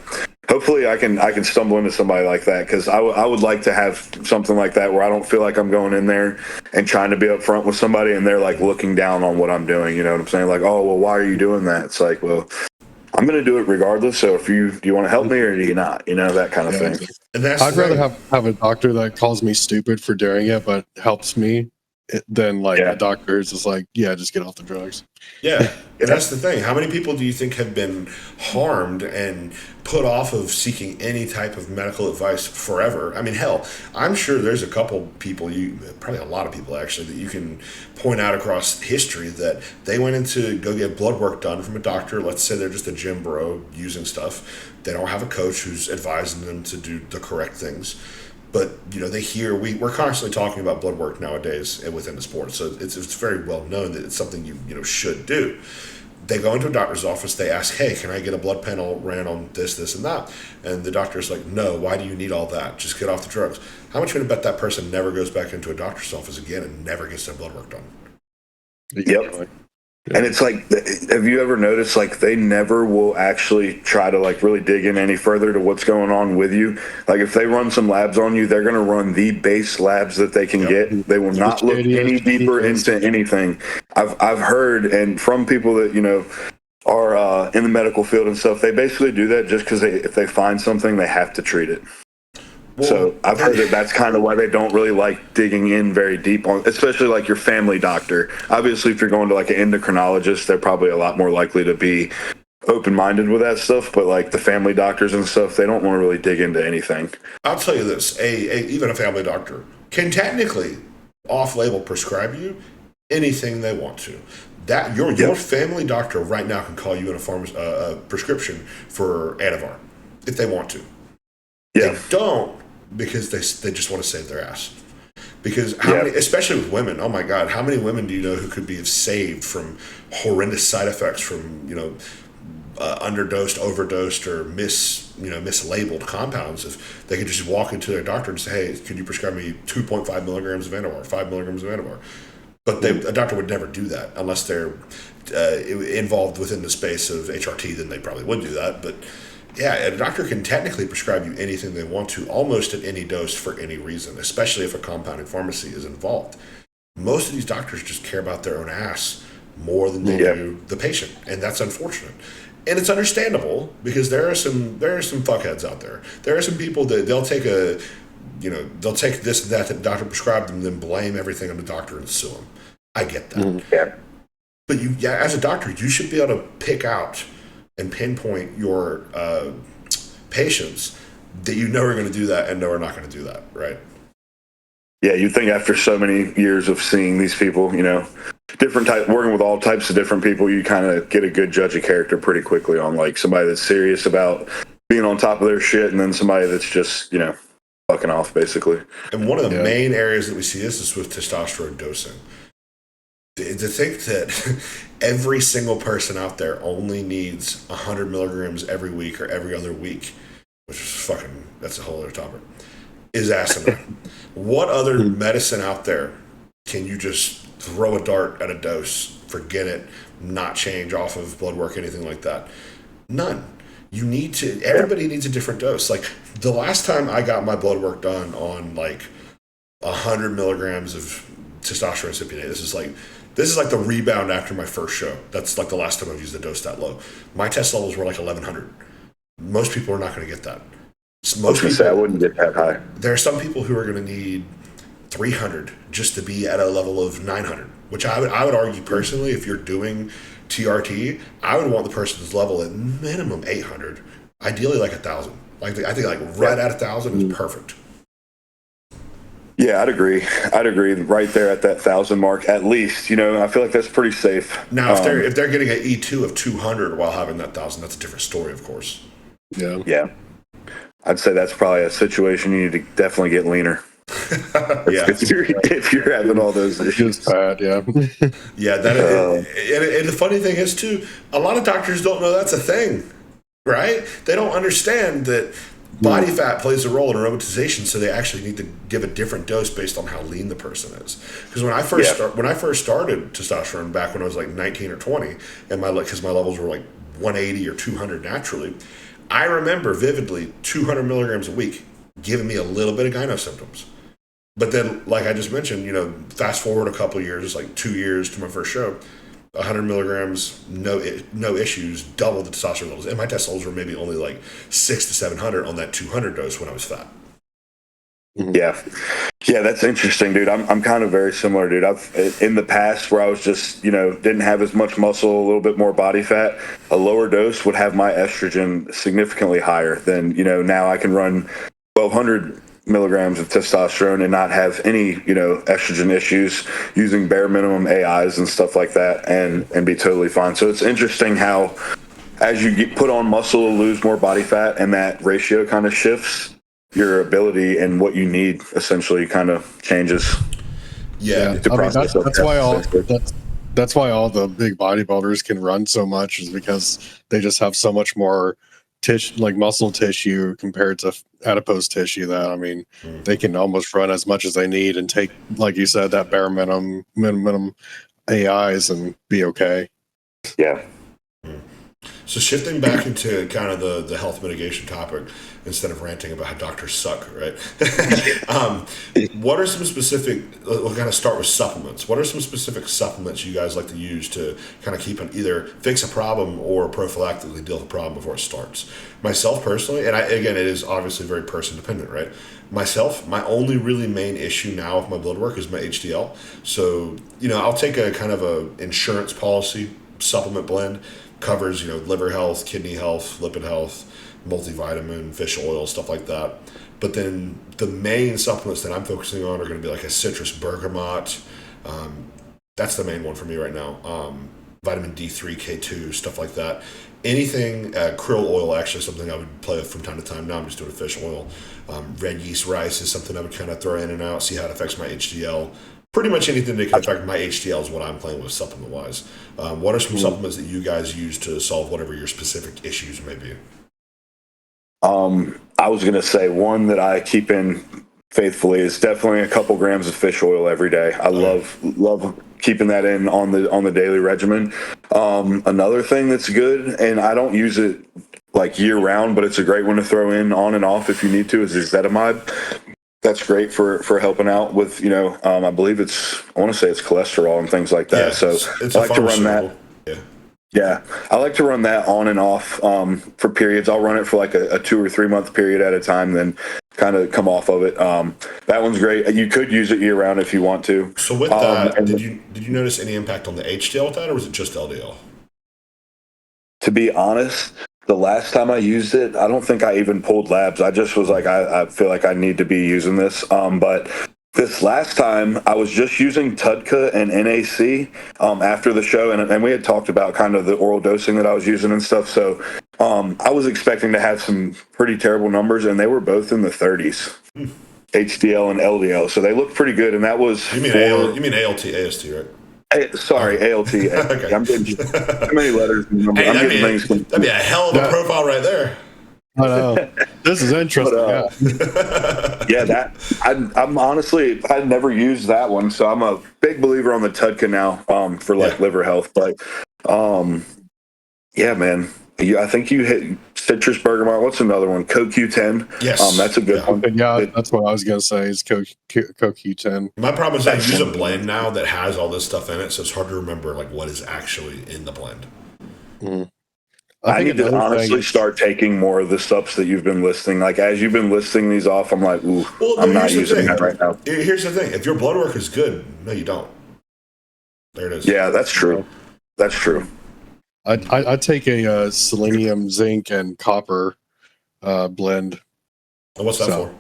Speaker 2: Hopefully I can stumble into somebody like that, because I would like to have something like that where I don't feel like I'm going in there and trying to be upfront with somebody and they're like looking down on what I'm doing. You know what I'm saying? Like, oh, well, why are you doing that? It's like, well, I'm going to do it regardless. So if do you want to help me or do you not? That kind of thing.
Speaker 1: And
Speaker 3: I'd rather have a doctor that calls me stupid for doing it, but helps me, than like a doctor is just like, just get off the drugs.
Speaker 1: Yeah, and that's the thing. How many people do you think have been harmed and put off of seeking any type of medical advice forever? I mean, hell, I'm sure there's a couple people, probably a lot of people actually, that you can point out across history that they went in to go get blood work done from a doctor. Let's say they're just a gym bro using stuff. They don't have a coach who's advising them to do the correct things. But they hear we're constantly talking about blood work nowadays within the sport, so it's very well known that it's something you should do. They go into a doctor's office, they ask, hey, can I get a blood panel ran on this, and that? And the doctor's like, no, why do you need all that? Just get off the drugs. How much are you going to bet that person never goes back into a doctor's office again and never gets their blood work done?
Speaker 2: Yep. And it's like, have you ever noticed, like, they never will actually try to, like, really dig in any further to what's going on with you? Like, if they run some labs on you, they're going to run the base labs that they can get. They will not look any deeper into anything. I've heard, and from people that, are in the medical field and stuff, they basically do that just because if they find something, they have to treat it. So I've heard that's kind of why they don't really like digging in very deep on, especially like your family doctor. Obviously, if you're going to like an endocrinologist, they're probably a lot more likely to be open-minded with that stuff. But like the family doctors and stuff, they don't want to really dig into anything.
Speaker 1: I'll tell you this: even a family doctor can technically off-label prescribe you anything they want to. That your family doctor right now can call you in a prescription for Anavar if they want to.
Speaker 2: Yeah.
Speaker 1: They don't, because they just want to save their ass. Because how many, especially with women, oh my God, how many women do you know who could be saved from horrendous side effects from, underdosed, overdosed, or mislabeled compounds if they could just walk into their doctor and say, hey, could you prescribe me 2.5 milligrams of Anavar, 5 milligrams of Anavar? But a doctor would never do that unless they're involved within the space of HRT. Then they probably would do that. But yeah, a doctor can technically prescribe you anything they want to, almost at any dose for any reason, especially if a compounding pharmacy is involved. Most of these doctors just care about their own ass more than they do the patient, and that's unfortunate. And it's understandable because there are some fuckheads out there. There are some people that they'll take this and that the doctor prescribed them, then blame everything on the doctor and sue them. I get that.
Speaker 2: Yeah.
Speaker 1: But as a doctor, you should be able to pick out and pinpoint your patients that you know are going to do that and know are not going to do that, right?
Speaker 2: Yeah, you think after so many years of seeing these people, working with all types of different people, you kind of get a good judge of character pretty quickly on like somebody that's serious about being on top of their shit and then somebody that's just, fucking off basically.
Speaker 1: And one of the main areas that we see this is with testosterone dosing. To think that every single person out there only needs 100 milligrams every week or every other week, which is that's a whole other topic, is asinine. What other medicine out there can you just throw a dart at a dose, forget it, not change off of blood work, anything like that? None. Everybody needs a different dose. Like the last time I got my blood work done on like 100 milligrams of testosterone cypionate, this is like the rebound after my first show. That's like the last time I've used a dose that low. My test levels were like 1100. Most people are not going to get that.
Speaker 2: I wouldn't get that high.
Speaker 1: There are some people who are going to need 300 just to be at a level of 900, which I would argue personally, if you're doing TRT, I would want the person's level at minimum 800, ideally like 1,000. I think right at 1,000 is perfect.
Speaker 2: Yeah, I'd agree. Right there at that 1,000 mark, at least. I feel like that's pretty safe.
Speaker 1: Now, if they're getting an E2 of 200 while having that 1,000, that's a different story, of course.
Speaker 2: Yeah. I'd say that's probably a situation you need to definitely get leaner. if you're having all those issues.
Speaker 3: Bad, yeah.
Speaker 1: Yeah, and the funny thing is too, a lot of doctors don't know that's a thing, right? They don't understand that body fat plays a role in aromatization, so they actually need to give a different dose based on how lean the person is. Because when I first started testosterone back when I was like 19 or 20, and because my levels were like 180 or 200 naturally, I remember vividly 200 milligrams a week giving me a little bit of gyno symptoms. But then, like I just mentioned, fast forward a couple of years, like 2 years to my first show, 100 milligrams, no issues, double the testosterone levels. And my test levels were maybe only like 600 to 700 on that 200 dose when I was fat.
Speaker 2: Yeah, that's interesting, dude. I'm kind of very similar, dude. I've in the past where I was just, didn't have as much muscle, a little bit more body fat, a lower dose would have my estrogen significantly higher than, now I can run 1,200 milligrams of testosterone and not have any, estrogen issues using bare minimum AIs and stuff like that and be totally fine. So it's interesting how as you put on muscle, lose more body fat and that ratio kind of shifts, your ability and what you need essentially kind of changes.
Speaker 1: Yeah.
Speaker 3: That's why all the big bodybuilders can run so much, is because they just have so much more muscle tissue compared to adipose tissue that, they can almost run as much as they need and take, like you said, that bare minimum AIs and be okay.
Speaker 2: Yeah.
Speaker 1: So shifting back into kind of the health mitigation topic, instead of ranting about how doctors suck, right? What are some specific, we'll kind of start with supplements. What are some specific supplements you guys like to use to kind of either fix a problem or prophylactically deal with a problem before it starts? Myself personally, and again, it is obviously very person dependent, right? Myself, my only really main issue now with my blood work is my HDL. So, I'll take a kind of a insurance policy supplement blend, covers, liver health, kidney health, lipid health, multivitamin, fish oil, stuff like that. But then the main supplements that I'm focusing on are going to be like a citrus bergamot. That's the main one for me right now. Vitamin D3, K2, stuff like that. anything krill oil, actually, something I would play with from time to time. Now I'm just doing fish oil. Red yeast rice is something I would kind of throw in and out, see how it affects my HDL. Pretty much anything that can affect my HDL is what I'm playing with supplement wise. What are some supplements that you guys use to solve whatever your specific issues may be?
Speaker 2: I was going to say one that I keep in faithfully is definitely a couple grams of fish oil every day. I love keeping that in on the daily regimen. Another thing that's good, and I don't use it like year round, but it's a great one to throw in on and off if you need to, is ezetimibe. That's great for helping out with, I believe I want to say it's cholesterol and things like that.
Speaker 1: Yeah,
Speaker 2: so I like to run that. Yeah, I like to run that on and off for periods. I'll run it for like a 2 or 3 month period at a time, then kind of come off of it. That one's great. You could use it year round if you want to.
Speaker 1: So with that, did you notice any impact on the HDL with that, or was it just LDL?
Speaker 2: To be honest, the last time I used it, I don't think I even pulled labs. I just was like, I feel like I need to be using this. But this last time, I was just using TUDCA and NAC after the show, and we had talked about kind of the oral dosing that I was using and stuff. So I was expecting to have some pretty terrible numbers, and they were both in the 30s, HDL and LDL. So they looked pretty good, and that was
Speaker 1: you mean ALT, AST, right?
Speaker 2: Sorry, ALT. Okay. I'm getting too many letters and numbers.
Speaker 1: That'd be a hell of a profile right there.
Speaker 3: I know. This is interesting.
Speaker 2: Yeah, I'm honestly, I've never used that one, so I'm a big believer on the TUDCA now for liver health. But yeah, man, I think you hit citrus bergamot. What's another one? CoQ10.
Speaker 1: Yes,
Speaker 2: that's a good one.
Speaker 3: Yeah, that's what I was gonna say. Is CoQ10.
Speaker 1: My problem is I use a blend now that has all this stuff in it, so it's hard to remember like what is actually in the blend.
Speaker 2: I need to honestly start taking more of the stuff that you've been listing. Like, as you've been listing these off, I'm like, ooh, I'm not using that right now.
Speaker 1: Here's the thing. If your blood work is good, no, you don't. There it is.
Speaker 2: Yeah, that's true. That's true.
Speaker 3: I take a selenium, zinc, and copper blend.
Speaker 1: And what's that for?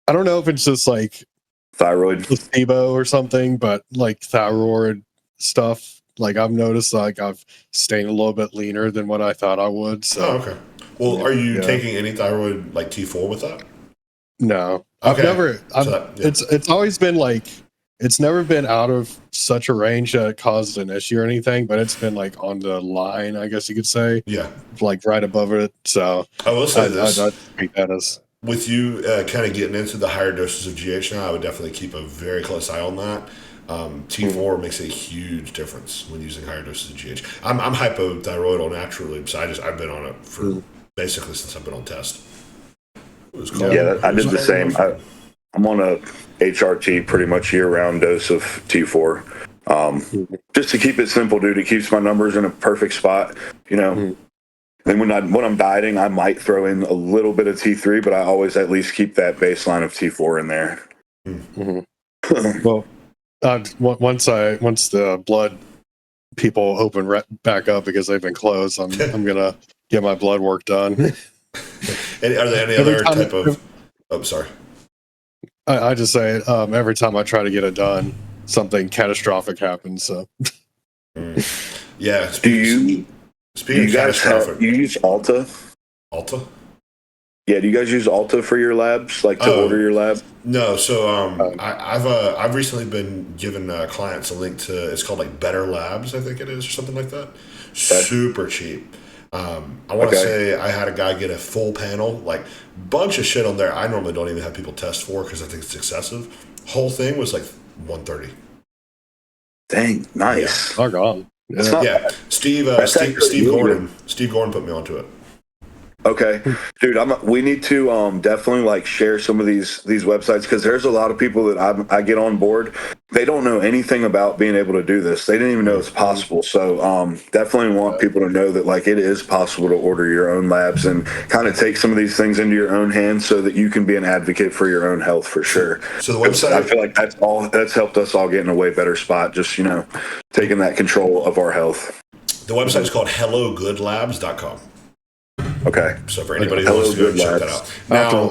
Speaker 3: I don't know if it's just like
Speaker 2: thyroid,
Speaker 3: placebo or something, but like thyroid stuff. Like I've noticed, like I've stayed a little bit leaner than what I thought I would. So,
Speaker 1: okay. Well, are you taking any thyroid like T4 with that?
Speaker 3: No,
Speaker 1: okay.
Speaker 3: It's always been like it's never been out of such a range that it caused an issue or anything, but it's been like on the line, I guess you could say.
Speaker 1: Yeah,
Speaker 3: like right above it. So
Speaker 1: I will say this:
Speaker 3: I treat that as
Speaker 1: with you kind of getting into the higher doses of GH now, I would definitely keep a very close eye on that. T4 makes a huge difference when using higher doses of GH. I'm hypothyroidal naturally, so I've been on it for basically since I've been on test.
Speaker 2: I did the same. I'm on a HRT pretty much year-round dose of T4, just to keep it simple, dude. It keeps my numbers in a perfect spot, And when I'm dieting, I might throw in a little bit of T3, but I always at least keep that baseline of T4 in there.
Speaker 3: Well. Once the blood people open back up because they've been closed, I'm gonna get my blood work done.
Speaker 1: Are there any other type of? Oh, sorry.
Speaker 3: I just say every time I try to get it done, something catastrophic happens. So,
Speaker 1: yeah.
Speaker 2: Do you guys use Alta?
Speaker 1: Alta?
Speaker 2: Yeah, do you guys use Alta for your labs, like to order your lab?
Speaker 1: No, so I've recently been giving clients a link to, it's called like Better Labs, I think it is, or something like that. Super cheap. I want to say I had a guy get a full panel, like bunch of shit on there. I normally don't even have people test for because I think it's excessive. Whole thing was like $130.
Speaker 2: Dang, nice.
Speaker 3: Oh god.
Speaker 1: Yeah. Steve Gordon put me onto it.
Speaker 2: Okay, dude, we need to definitely like share some of these websites, because there's a lot of people that I get on board. They don't know anything about being able to do this. They didn't even know it's possible. So definitely want people to know that like it is possible to order your own labs and kind of take some of these things into your own hands so that you can be an advocate for your own health for sure.
Speaker 1: So the website,
Speaker 2: I feel like that's helped us all get in a way better spot. Just taking that control of our health.
Speaker 1: The website is called hellogoodlabs.com.
Speaker 2: Okay.
Speaker 1: So for anybody who wants to go check that out.
Speaker 3: Now,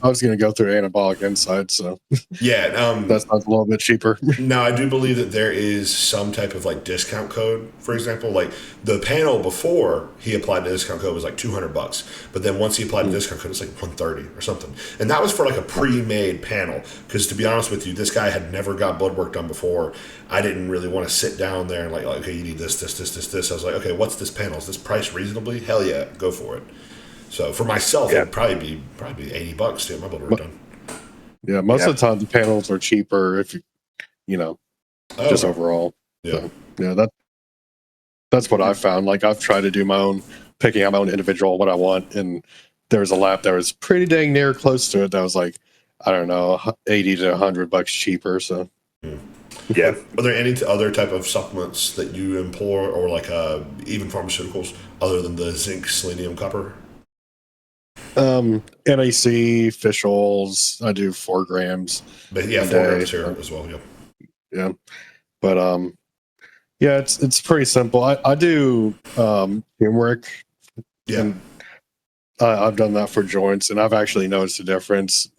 Speaker 3: I I was going to go through Anabolic Insight, so
Speaker 1: Yeah,
Speaker 3: that's a little bit cheaper.
Speaker 1: now, I do believe that there is some type of like discount code. For example, like the panel before he applied the discount code was like $200, but then once he applied the discount code, it's like 130 or something. And that was for like a pre-made panel. Because to be honest with you, this guy had never got blood work done before. I didn't really want to sit down there and like, okay, you need this. I was like, okay, what's this panel? Is this priced reasonably? Hell yeah, go for it. So for myself, it'd probably be $80 to get my blood work done.
Speaker 3: Yeah, most of the time the panels are cheaper if just overall.
Speaker 1: Yeah.
Speaker 3: So, that's what I found. Like I've tried to do picking out my own individual what I want, and there was a lap that was pretty dang near close to it. That was like, I don't know, $80 to $100 cheaper. So
Speaker 2: Yeah.
Speaker 1: Are there any other type of supplements that you employ, or like even pharmaceuticals, other than the zinc, selenium, copper?
Speaker 3: NAC, fish oils. I do 4 grams.
Speaker 1: But yeah, 4 grams here as well. Yeah.
Speaker 3: Yeah, but yeah, it's pretty simple. I do turmeric.
Speaker 1: Yeah.
Speaker 3: And I've done that for joints, and I've actually noticed a difference.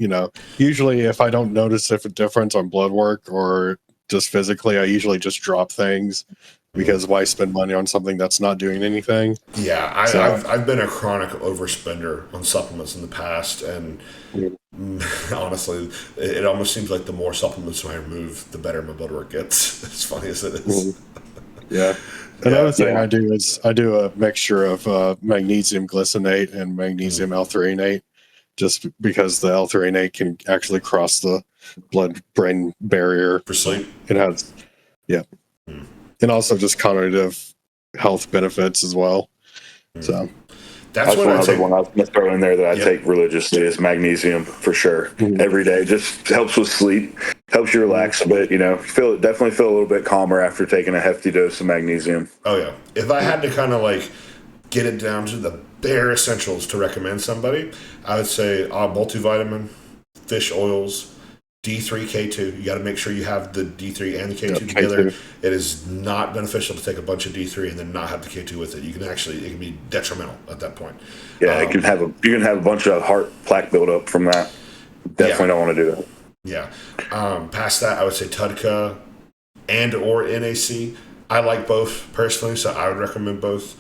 Speaker 3: Usually if I don't notice a difference on blood work or just physically, I usually just drop things, because why spend money on something that's not doing anything?
Speaker 1: Yeah, I've been a chronic overspender on supplements in the past, and honestly, it almost seems like the more supplements I remove, the better my blood work gets. As funny as it is.
Speaker 3: Yeah. Another thing I do is I do a mixture of magnesium glycinate and magnesium L-threonate, just because the L-threonate can actually cross the blood-brain barrier.
Speaker 1: For sleep?
Speaker 3: It has, and also just cognitive health benefits as well. So
Speaker 1: that's
Speaker 2: one other one I was going to throw in there that I take religiously is magnesium for sure. Every day, just helps with sleep, helps you relax a bit. Definitely feel a little bit calmer after taking a hefty dose of magnesium.
Speaker 1: Oh yeah, if I had to kind of like get it down to the bare essentials to recommend somebody, I would say multivitamin, fish oils, D3, K2. You got to make sure you have the D3 and the K2 together.
Speaker 3: K2.
Speaker 1: It is not beneficial to take a bunch of D3 and then not have the K2 with it. It can be detrimental at that point.
Speaker 2: Yeah, you can have a bunch of heart plaque buildup from that. Definitely don't want to do that.
Speaker 1: Yeah. Past that, I would say Tudka and or NAC. I like both personally, so I would recommend both.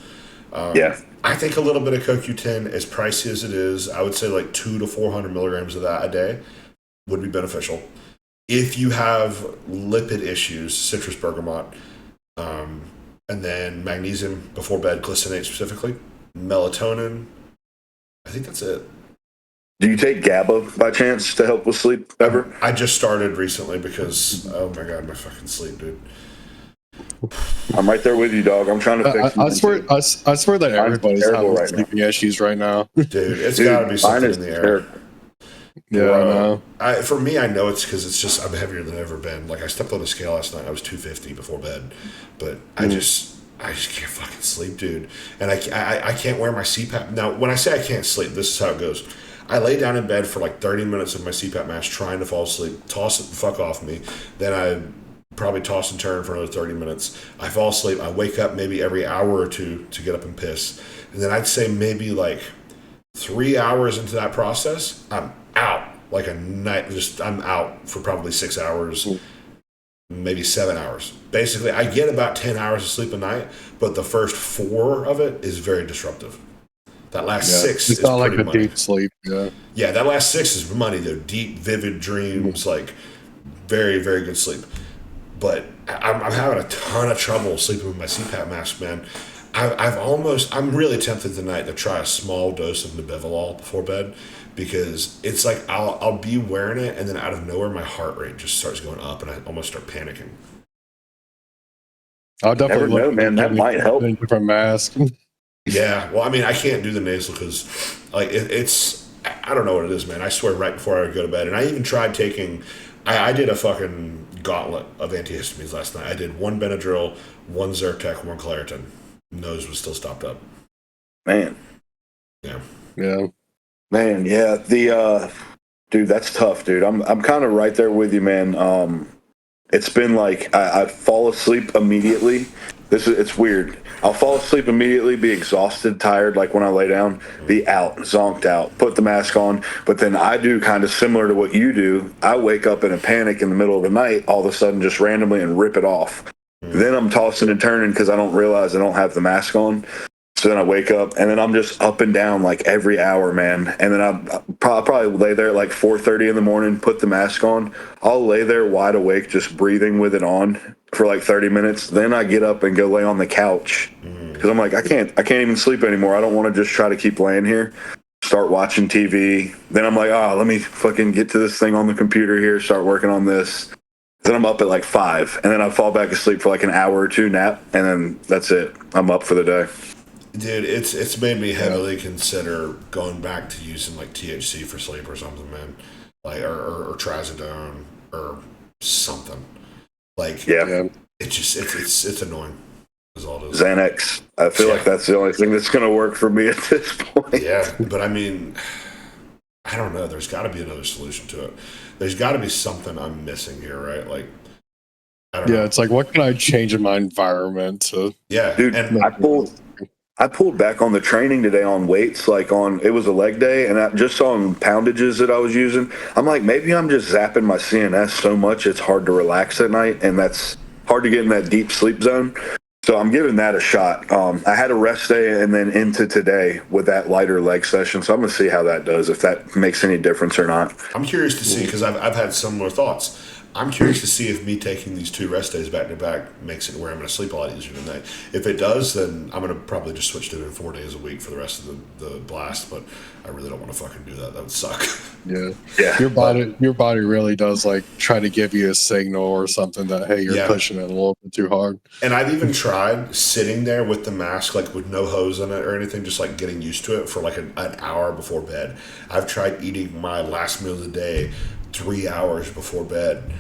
Speaker 1: I think a little bit of CoQ10, as pricey as it is, I would say like 200 to 400 milligrams of that a day would be beneficial. If you have lipid issues, citrus bergamot, and then magnesium before bed, glycinate specifically, melatonin, I think that's it.
Speaker 2: Do you take GABA by chance to help with sleep ever?
Speaker 1: I just started recently because, oh my God, my fucking sleep, dude.
Speaker 2: I'm right there with you, dog. I'm trying to fix it.
Speaker 3: I swear that everybody's having sleeping issues right now.
Speaker 1: Dude, it's got to be something in the air.
Speaker 2: Terrible.
Speaker 3: Yeah, I know.
Speaker 1: For me, I know it's because it's just, I'm heavier than I've ever been. Like, I stepped on a scale last night. I was 250 before bed. But I just can't fucking sleep, dude. And I can't wear my CPAP. Now, when I say I can't sleep, this is how it goes. I lay down in bed for like 30 minutes of my CPAP mask trying to fall asleep, toss it the fuck off me. Then I probably toss and turn for another 30 minutes. I fall asleep. I wake up maybe every hour or two to get up and piss. And then I'd say maybe like 3 hours into that process, I'm out. Like a night, I'm out for probably 6 hours, maybe 7 hours. Basically, I get about 10 hours of sleep a night, but the first 4 of it is very disruptive. That last 6
Speaker 3: it's
Speaker 1: is
Speaker 3: not like
Speaker 1: pretty
Speaker 3: a
Speaker 1: money.
Speaker 3: deep sleep.
Speaker 1: Yeah, that last 6 is money though. Deep, vivid dreams, like very, very good sleep. But I'm having a ton of trouble sleeping with my CPAP mask, man. I'm really tempted tonight to try a small dose of nebivolol before bed, because it's like I'll be wearing it and then out of nowhere my heart rate just starts going up and I almost start panicking.
Speaker 3: I'll definitely
Speaker 2: never know, man. That might help.
Speaker 3: Different mask.
Speaker 1: Yeah, well, I mean, I can't do the nasal because like it's I don't know what it is, man. I swear, right before I go to bed, and I even tried taking. I did a fucking gauntlet of antihistamines last night. I did 1 Benadryl, 1 Zyrtec, 1 Claritin. Nose was still stopped up.
Speaker 2: Man.
Speaker 1: Yeah.
Speaker 2: Man, yeah. Dude, that's tough, dude. I'm kind of right there with you, man. It's been like I fall asleep immediately. It's weird. I'll fall asleep immediately, be exhausted, tired, like when I lay down, be out, zonked out, put the mask on. But then I do kind of similar to what you do. I wake up in a panic in the middle of the night, all of a sudden just randomly and rip it off. Then I'm tossing and turning because I don't realize I don't have the mask on. So then I wake up and then I'm just up and down like every hour, man. And then I'll probably lay there at like 4:30 in the morning, put the mask on. I'll lay there wide awake, just breathing with it on for like 30 minutes. Then I get up and go lay on the couch because I'm like, I can't even sleep anymore. I don't want to just try to keep laying here. Start watching TV. Then I'm like, let me fucking get to this thing on the computer here. Start working on this. Then I'm up at like 5, and then I fall back asleep for like an hour or two nap, and then that's it. I'm up for the day.
Speaker 1: Dude, it's made me heavily consider going back to using like THC for sleep or something, man. Like or trazodone or something. Like it's annoying. Is all it is.
Speaker 2: Xanax. I feel like that's the only thing that's gonna work for me at this point.
Speaker 1: Yeah, but I mean, I don't know. There's got to be another solution to it. There's got to be something I'm missing here, right? Like, I don't know.
Speaker 3: It's like, what can I change in my environment to?
Speaker 1: Yeah,
Speaker 2: dude.
Speaker 1: and
Speaker 2: I pulled back on the training today on weights, it was a leg day, and I just on poundages that I was using. I'm like, maybe I'm just zapping my CNS so much it's hard to relax at night, and that's hard to get in that deep sleep zone. So I'm giving that a shot. I had a rest day and then into today with that lighter leg session. So I'm going to see how that does, if that makes any difference or not.
Speaker 1: I'm curious to see because I've had similar thoughts. I'm curious to see if me taking these 2 rest days back to back makes it where I'm going to sleep a lot easier tonight. If it does, then I'm going to probably just switch to doing 4 days a week for the rest of the blast. But I really don't want to fucking do that. That would suck.
Speaker 3: Yeah. Your body really does like try to give you a signal or something that, hey, you're pushing it a little bit too hard.
Speaker 1: And I've even tried sitting there with the mask, like with no hose in it or anything, just like getting used to it for like an hour before bed. I've tried eating my last meal of the day 3 hours before bed.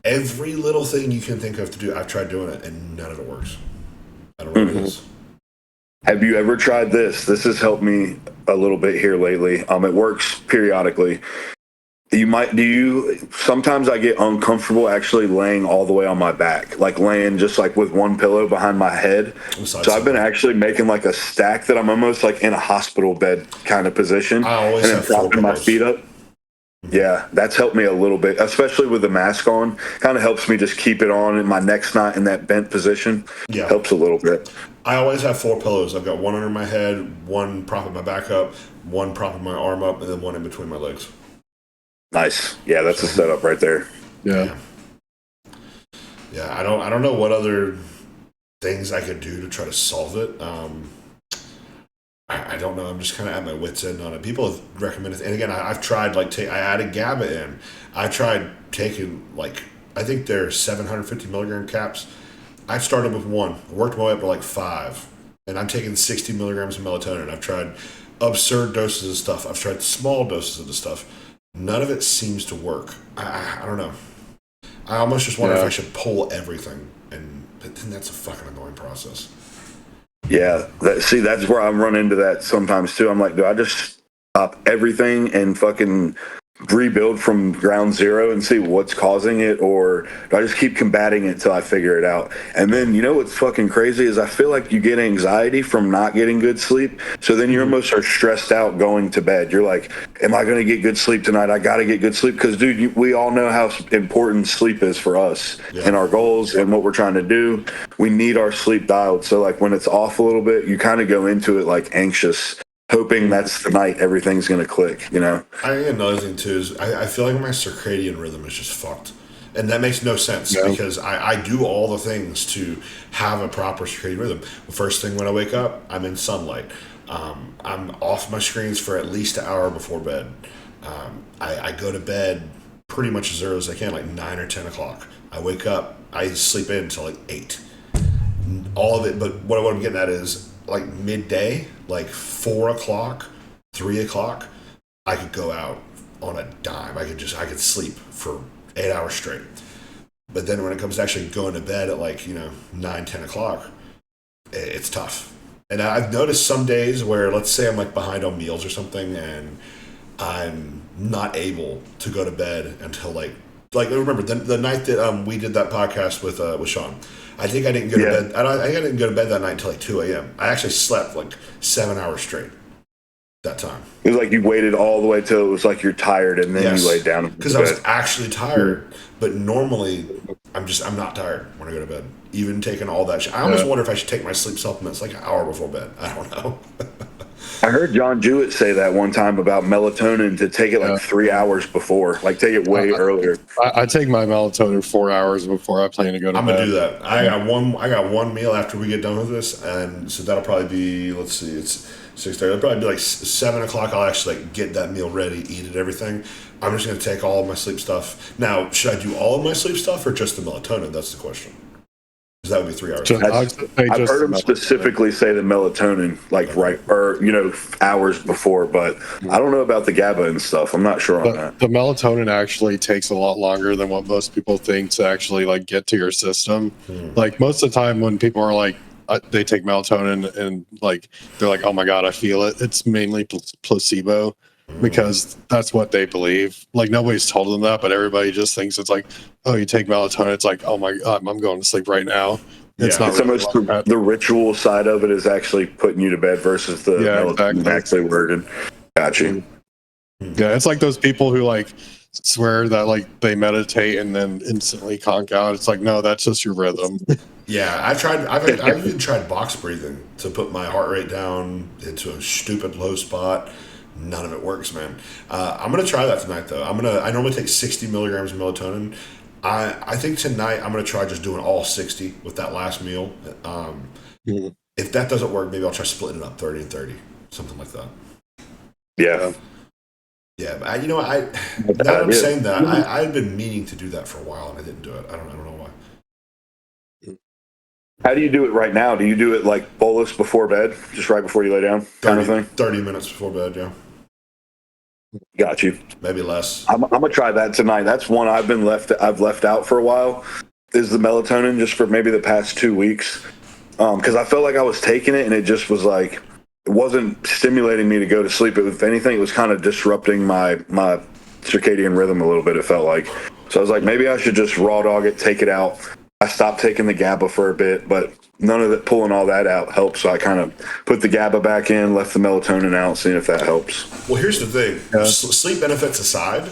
Speaker 1: Every little thing you can think of to do, I've tried doing it, and none of it works. I don't know what it is.
Speaker 2: Have you ever tried this? This has helped me a little bit here lately. It works periodically. Sometimes I get uncomfortable actually laying all the way on my back, like laying just like with one pillow behind my head. So I've been actually making like a stack that I'm almost like in a hospital bed kind of position.
Speaker 1: I always
Speaker 2: and then propping my feet up. Yeah, that's helped me a little bit, especially with the mask on. Kind of helps me just keep it on and my neck's not in that bent position. Yeah. Helps a little bit.
Speaker 1: I always have 4 pillows. I've got one under my head, one propping my back up, one propping my arm up, and then one in between my legs.
Speaker 2: Nice. Yeah, that's a setup right there.
Speaker 3: Yeah.
Speaker 1: Yeah, I don't know what other things I could do to try to solve it. I don't know. I'm just kind of at my wit's end on it. People have recommended, and again, I've tried I added GABA in. I tried taking I think they're 750 milligram caps. I've started with 1, worked my way up to 5, and I'm taking 60 milligrams of melatonin. I've tried absurd doses of stuff. I've tried small doses of the stuff. None of it seems to work. I don't know. I almost just wonder if I should pull everything, but then that's a fucking annoying process.
Speaker 2: Yeah, that's where I run into that sometimes too. I'm like, do I just stop everything and fucking rebuild from ground zero and see what's causing it, or do I just keep combating it till I figure it out? And then, what's fucking crazy is I feel like you get anxiety from not getting good sleep, so then you almost are stressed out going to bed. You're like, am I going to get good sleep tonight? I got to get good sleep, because dude, we all know how important sleep is for us and our goals and what we're trying to do. We need our sleep dialed, so when it's off a little bit, you kind of go into it anxious, hoping that's the night everything's going to click, I
Speaker 1: think another thing too is I feel like my circadian rhythm is just fucked. And that makes no sense because I do all the things to have a proper circadian rhythm. The first thing when I wake up, I'm in sunlight. I'm off my screens for at least an hour before bed. I go to bed pretty much as early as I can, 9 or 10 o'clock. I wake up, I sleep in until 8. All of it, but what I'm getting at is midday, 4 o'clock, 3 o'clock, I could go out on a dime. I could sleep for 8 hours straight. But then when it comes to actually going to bed at 9, 10 o'clock, it's tough. And I've noticed some days where, let's say I'm behind on meals or something, and I'm not able to go to bed until like remember the night that we did that podcast with Sean. I think I didn't go to bed. I didn't go to bed that night until like 2 a.m. I actually slept like 7 hours straight that time.
Speaker 2: It was like you waited all the way till it was like you're tired, and then you laid down.
Speaker 1: Because I was actually tired. But normally, I'm not tired when I go to bed. Even taking all that shit. I almost wonder if I should take my sleep supplements like an hour before bed. I don't know.
Speaker 2: I heard John Jewett say that one time about melatonin to take it like 3 hours before, like take it way earlier.
Speaker 3: I take my melatonin 4 hours before I plan to go to bed.
Speaker 1: I'm gonna do that. I got one meal after we get done with this, and so that'll probably be, let's see, it's 6:30. It'll probably be like 7 o'clock. I'll actually like get that meal ready, eat it, everything. I'm just gonna take all of my sleep stuff. Now, should I do all of my sleep stuff or just the melatonin? That's the question. Because that would be 3 hours.
Speaker 2: I've heard him specifically say the melatonin, like hours before, but I don't know about the GABA and stuff. I'm not sure on that.
Speaker 3: The melatonin actually takes a lot longer than what most people think to actually like get to your system. Like most of the time when people are like, they take melatonin and like they're like, oh my god, I feel it. It's mainly placebo because that's what they believe. Like nobody's told them that, but everybody just thinks it's like, oh, you take melatonin. It's like, oh my god, I'm going to sleep right now. It's not.
Speaker 2: It's almost the ritual side of it is actually putting you to bed versus the melatonin actually working. Gotcha.
Speaker 3: Yeah, it's like those people who like swear that like they meditate and then instantly conk out. It's like, no, that's just your rhythm.
Speaker 1: Yeah, I've even tried box breathing to put my heart rate down into a stupid low spot. None of it works, man. I'm gonna try that tonight though. I normally take 60 milligrams of melatonin. I think tonight I'm gonna try just doing all 60 with that last meal. If that doesn't work, maybe I'll try splitting it up 30 and 30, something like that.
Speaker 2: Yeah.
Speaker 1: Yeah, but now that I'm saying that, I've been meaning to do that for a while and I didn't do it. I don't know why.
Speaker 2: How do you do it right now? Do you do it like bolus before bed, just right before you lay down, kind of thing?
Speaker 1: 30 minutes before bed, yeah.
Speaker 2: Got you.
Speaker 1: Maybe less.
Speaker 2: I'm gonna try that tonight. That's one I've left out for a while. Is the melatonin just for maybe the past 2 weeks? Because I felt like I was taking it and it just was like it wasn't stimulating me to go to sleep. If anything, it was kind of disrupting my circadian rhythm a little bit. It felt like so. I was like, maybe I should just raw dog it, take it out. I stopped taking the GABA for a bit, but none of it pulling all that out helped. So I kind of put the GABA back in, left the melatonin out, seeing if that helps.
Speaker 1: Well, here's the thing: sleep benefits aside,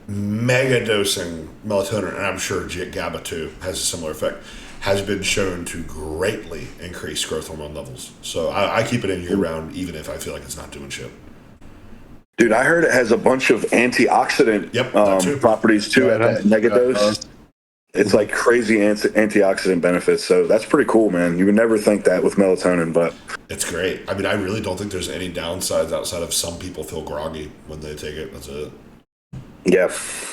Speaker 1: mega dosing melatonin, and I'm sure GABA too has a similar effect, has been shown to greatly increase growth hormone levels. So I keep it in year round, even if I feel like it's not doing shit.
Speaker 2: Dude, I heard it has a bunch of antioxidant properties too at that mega dose. It's like crazy antioxidant benefits. So that's pretty cool, man. You would never think that with melatonin, but
Speaker 1: it's great. I mean, I really don't think there's any downsides outside of some people feel groggy when they take it. That's it.
Speaker 2: Yeah.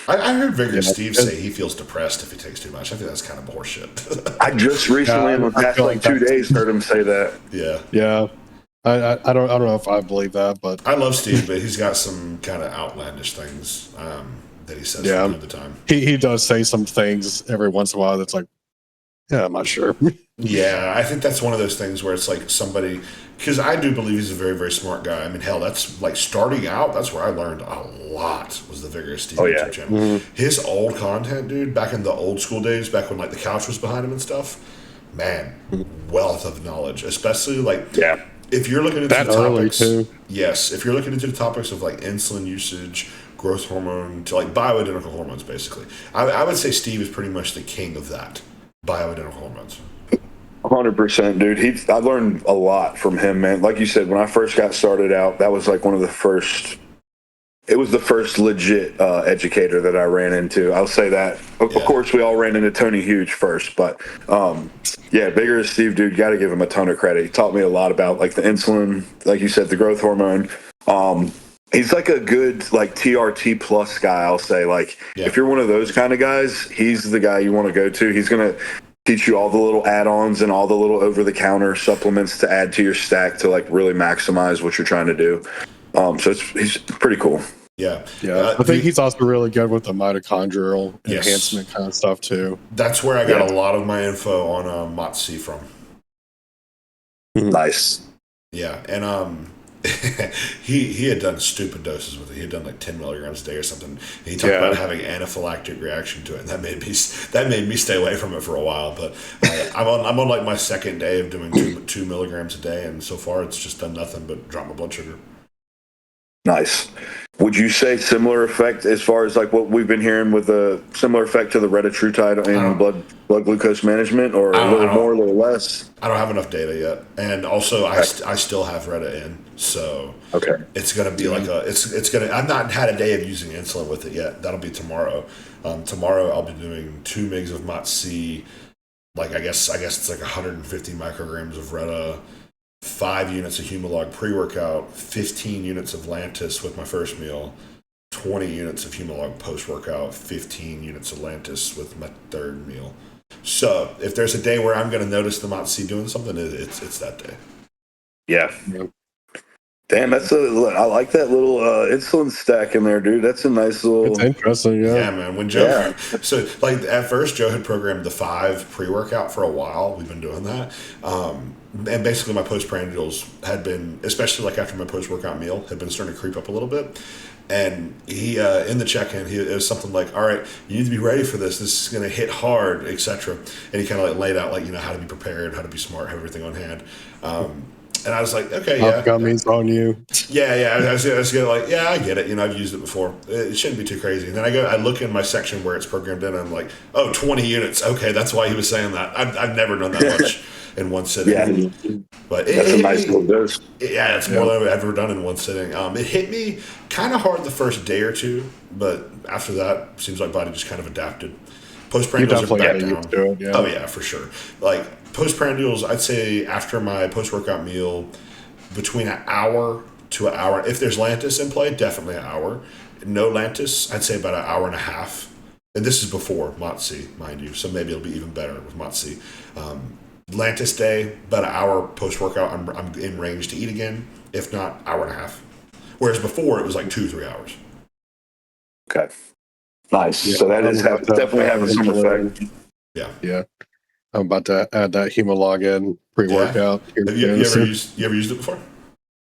Speaker 1: I heard Vigorous Steve say he feels depressed if he takes too much. I think that's kind of horseshit.
Speaker 2: I just recently, in the past like 2 days, heard him say that.
Speaker 1: Yeah.
Speaker 3: Yeah. I don't know if I believe that, but
Speaker 1: I love Steve, but he's got some kind of outlandish things that he says from time to time.
Speaker 3: He does say some things every once in a while that's like, yeah, I'm not sure.
Speaker 1: Yeah, I think that's one of those things where it's like somebody, because I do believe he's a very, very smart guy. I mean, hell, that's like starting out, that's where I learned a lot was the Vigorous Steve YouTube channel. Mm-hmm. His old content, dude, back in the old school days, back when like the couch was behind him and stuff, man, wealth of knowledge, especially like if you're looking into
Speaker 3: that
Speaker 1: the topics,
Speaker 3: too.
Speaker 1: Yes, if you're looking into the topics of like insulin usage, growth hormone, to like bioidentical hormones, basically, I would say Steve is pretty much the king of that, bioidentical hormones.
Speaker 2: 100%, dude. I learned a lot from him, man. Like you said, when I first got started out, that was like one of the first. It was the first legit educator that I ran into. I'll say that. Of course, we all ran into Tony Huge first, but Vigorous Steve, dude, got to give him a ton of credit. He taught me a lot about like the insulin, like you said, the growth hormone. He's like a good like TRT plus guy. I'll say like if you're one of those kind of guys, he's the guy you want to go to. He's gonna teach you all the little add-ons and all the little over-the-counter supplements to add to your stack to like really maximize what you're trying to do. So he's pretty cool.
Speaker 1: Yeah.
Speaker 3: I think he's also really good with the mitochondrial enhancement kind of stuff too.
Speaker 1: That's where I got a lot of my info on Madisyn from.
Speaker 2: Nice.
Speaker 1: Yeah, and he had done stupid doses with it. He had done like 10 milligrams a day or something. And he talked about having anaphylactic reaction to it, and that made me stay away from it for a while. But I'm on like my second day of doing 2 milligrams a day, and so far it's just done nothing but drop my blood sugar.
Speaker 2: Nice. Would you say similar effect as far as like what we've been hearing with a similar effect to the retatrutide in blood glucose management, or a little more, a little less?
Speaker 1: I don't have enough data yet, and also I still have Retta in, so it's gonna be like it's gonna. I've not had a day of using insulin with it yet. That'll be tomorrow. Tomorrow I'll be doing 2 mgs of Madisyn, like I guess it's like 150 micrograms of Retta, 5 units of Humalog pre-workout, 15 units of Lantus with my first meal, 20 units of Humalog post-workout, 15 units of Lantus with my third meal. So if there's a day where I'm going to notice the Madisyn doing something, it's that day.
Speaker 2: Yeah. Damn, I like that little insulin stack in there, dude. That's a nice little.
Speaker 3: It's interesting, yeah.
Speaker 1: Yeah, man. When Joe, so like at first, Joe had programmed the 5 pre-workout for a while. We've been doing that, and basically my postprandials had been, especially like after my post-workout meal, had been starting to creep up a little bit. And he in the check-in, it was something like, "All right, you need to be ready for this. This is going to hit hard, etc." And he kind of like laid out like how to be prepared, how to be smart, have everything on hand. And I was like, okay, yeah.
Speaker 3: Upcoming's on you.
Speaker 1: Yeah. I was gonna like, yeah, I get it. I've used it before. It shouldn't be too crazy. And then I look in my section where it's programmed in, and I'm like, oh, 20 units. Okay, that's why he was saying that. I've never done that much in one sitting.
Speaker 2: Yeah.
Speaker 1: But
Speaker 2: that's a nice little dose.
Speaker 1: Yeah, it's more than I've ever done in one sitting. It hit me kind of hard the first day or two, but after that, seems like body just kind of adapted. Postprandials are back down. Oh yeah, for sure. Like postprandials, I'd say after my post-workout meal, between an hour to an hour. If there's Lantus in play, definitely an hour. No Lantus, I'd say about an hour and a half. And this is before Madisyn, mind you, so maybe it'll be even better with Madisyn. Lantus day, about an hour post-workout, I'm in range to eat again. If not, hour and a half. Whereas before, it was like 2-3 hours.
Speaker 2: Okay. Nice. Yeah, so that is definitely having some effect.
Speaker 1: Yeah.
Speaker 3: I'm about to add that Humalog in pre-workout.
Speaker 1: Yeah. Have you ever used it before?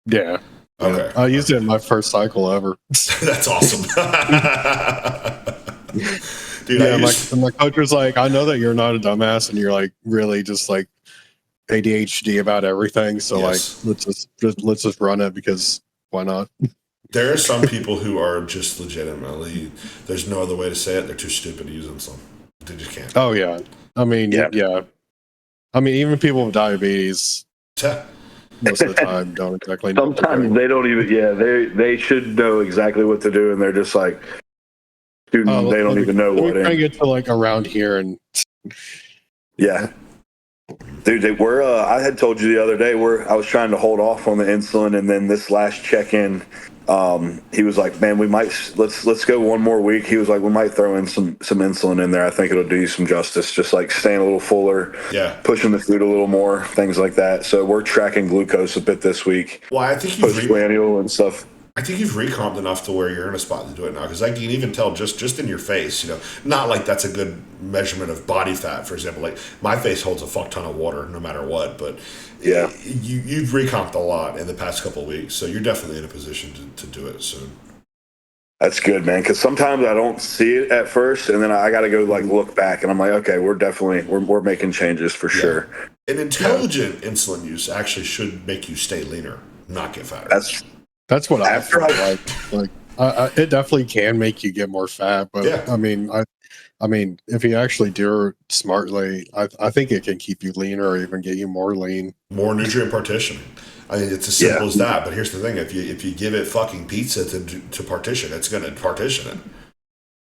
Speaker 3: Yeah.
Speaker 1: Okay.
Speaker 3: I used it in my first cycle ever.
Speaker 1: That's awesome. Dude,
Speaker 3: my coach was like, I know that you're not a dumbass and you're like really just like ADHD about everything. So like let's just run it, because why not?
Speaker 1: There are some people who are just legitimately, there's no other way to say it, they're too stupid to use insulin. They just can't.
Speaker 3: Oh yeah. I mean, yeah. I mean, even people with diabetes most of the time don't exactly know.
Speaker 2: Sometimes they don't even, they should know exactly what to do, and they're just like, dude, they don't even know what.
Speaker 3: We're trying to get to like around here, and
Speaker 2: yeah. Dude, I had told you the other day I was trying to hold off on the insulin, and then this last check-in, he was like, man, let's go one more week. He was like, we might throw in some insulin in there. I think it'll do you some justice, just like staying a little fuller, pushing the food a little more, things like that. So we're tracking glucose a bit this week.
Speaker 1: Well, I think
Speaker 2: postprandial and stuff.
Speaker 1: I think you've recomped enough to where you're in a spot to do it now, because I can even tell just in your face, not like that's a good measurement of body fat, for example. Like my face holds a fuck ton of water no matter what, but
Speaker 2: yeah,
Speaker 1: you've recomped a lot in the past couple of weeks, so you're definitely in a position to do it soon.
Speaker 2: That's good, man, because sometimes I don't see it at first, and then I got to go like look back, and I'm like, okay, we're making changes for sure.
Speaker 1: An intelligent insulin use actually should make you stay leaner, not get fatter.
Speaker 3: That's what I feel like. It definitely can make you get more fat, but I mean, if you actually do it smartly, I think it can keep you leaner or even get you more lean.
Speaker 1: More nutrient partitioning. I mean, it's as simple as that. But here's the thing: if you give it fucking pizza to partition, it's going to partition it.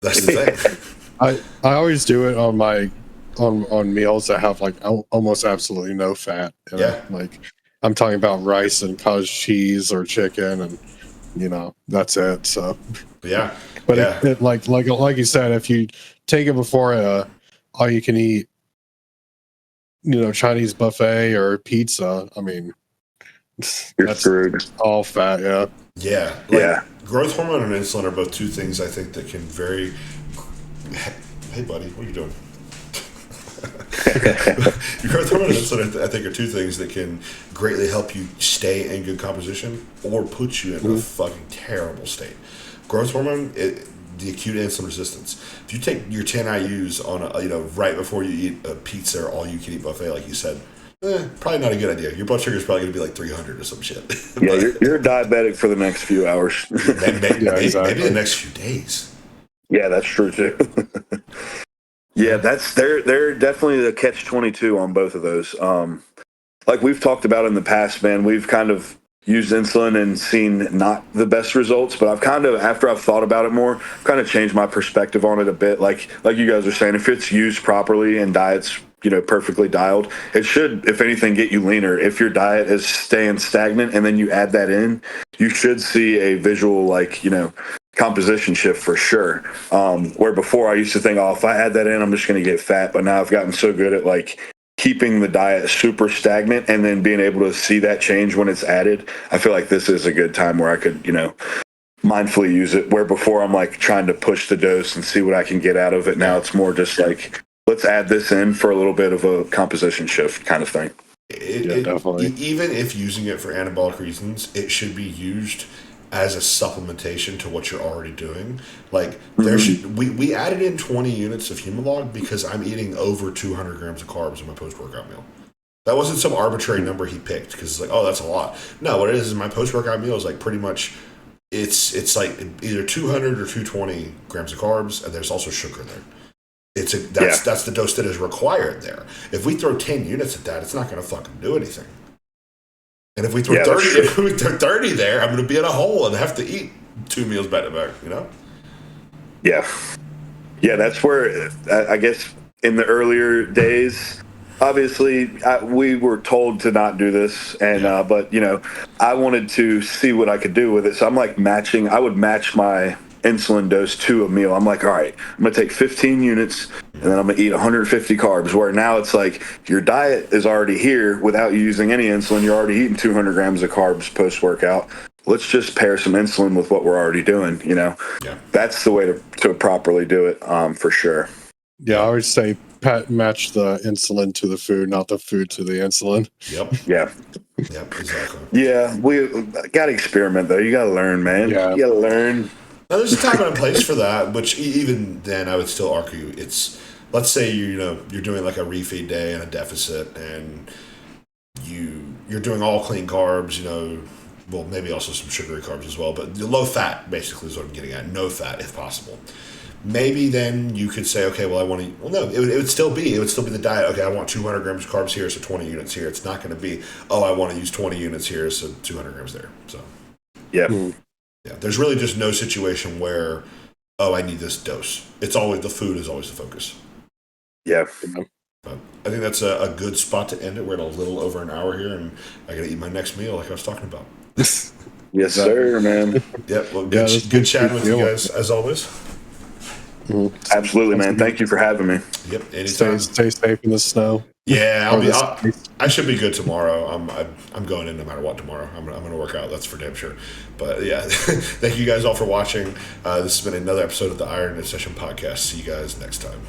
Speaker 1: That's the thing.
Speaker 3: I always do it on my on meals that have like almost absolutely no fat. Like I'm talking about rice and cottage cheese or chicken, and that's it. So but it like you said, if you take it before all you can eat, Chinese buffet or pizza, I mean,
Speaker 2: that's screwed.
Speaker 3: All fat.
Speaker 1: Growth hormone and insulin are both two things I think that can very. Hey buddy, what are you doing? Your growth hormone and insulin, I think, are two things that can greatly help you stay in good composition or put you in a fucking terrible state. Growth hormone, the acute insulin resistance. If you take your 10 IU's on right before you eat a pizza or all you can eat buffet, like you said, probably not a good idea. Your blood sugar is probably going to be like 300 or some shit.
Speaker 2: Yeah, you're diabetic for the next few hours.
Speaker 1: Maybe the next few days.
Speaker 2: Yeah, that's true too. Yeah, they're definitely the catch-22 on both of those. Like we've talked about in the past, man, we've kind of used insulin and seen not the best results, but I've kind of, after I've thought about it more, kind of changed my perspective on it a bit. Like you guys are saying, if it's used properly and diet's perfectly dialed, it should, if anything, get you leaner. If your diet is staying stagnant and then you add that in, you should see a visual composition shift for sure. Where before I used to think, if I add that in, I'm just going to get fat. But now I've gotten so good at keeping the diet super stagnant and then being able to see that change when it's added. I feel like this is a good time where I could, mindfully use it. Where before I'm trying to push the dose and see what I can get out of it. Now it's more just let's add this in for a little bit of a composition shift kind of thing.
Speaker 3: Definitely.
Speaker 1: Even if using it for anabolic reasons, it should be used as a supplementation to what you're already doing. We added in 20 units of Humalog because I'm eating over 200 grams of carbs in my post-workout meal. That wasn't some arbitrary number he picked because it's that's a lot. No, what it is my post-workout meal is pretty much it's either 200 or 220 grams of carbs, and there's also sugar there. That's the dose that is required there. If we throw 10 units at that, it's not going to fucking do anything. And if we throw 30 there, I'm going to be in a hole and have to eat 2 meals back to back,
Speaker 2: Yeah. Yeah, that's where I guess in the earlier days, obviously we were told to not do this. But, I wanted to see what I could do with it. So I'm I would match my insulin dose to a meal. I'm all right, I'm going to take 15 units and then I'm going to eat 150 carbs, where now it's your diet is already here without you using any insulin. You're already eating 200 grams of carbs post-workout. Let's just pair some insulin with what we're already doing, That's the way to properly do it, for sure.
Speaker 3: Yeah, I always say match the insulin to the food, not the food to the insulin.
Speaker 1: Yep.
Speaker 2: Yeah.
Speaker 1: Yep, exactly.
Speaker 2: Yeah, we got to experiment, though. You got to learn, man.
Speaker 3: Yeah.
Speaker 2: You got to learn.
Speaker 1: Now, there's a time and a place for that, which even then I would still argue let's say you're doing a refeed day and a deficit, and you're doing all clean carbs, well, maybe also some sugary carbs as well, but low fat basically is what I'm getting at. No fat if possible. Maybe then you could say, okay, well, it would still be the diet. Okay, I want 200 grams of carbs here, so 20 units here. It's not going to be, I want to use 20 units here, so 200 grams there. So
Speaker 2: yeah.
Speaker 1: Yeah, there's really just no situation where, I need this dose. It's always, the food is always the focus.
Speaker 2: Yeah.
Speaker 1: But I think that's a good spot to end it. We're at a little over an hour here, and I got to eat my next meal like I was talking about.
Speaker 2: Yes, sir, man.
Speaker 1: Yeah, well, good chatting with you guys, as always.
Speaker 2: Absolutely, man. Thank you for having me.
Speaker 1: Yep, anytime.
Speaker 3: Stay safe in the snow.
Speaker 1: Yeah, I should be good tomorrow. I'm going in no matter what tomorrow. I'm going to work out. That's for damn sure. But yeah, thank you guys all for watching. This has been another episode of the Iron Nutrition Podcast. See you guys next time.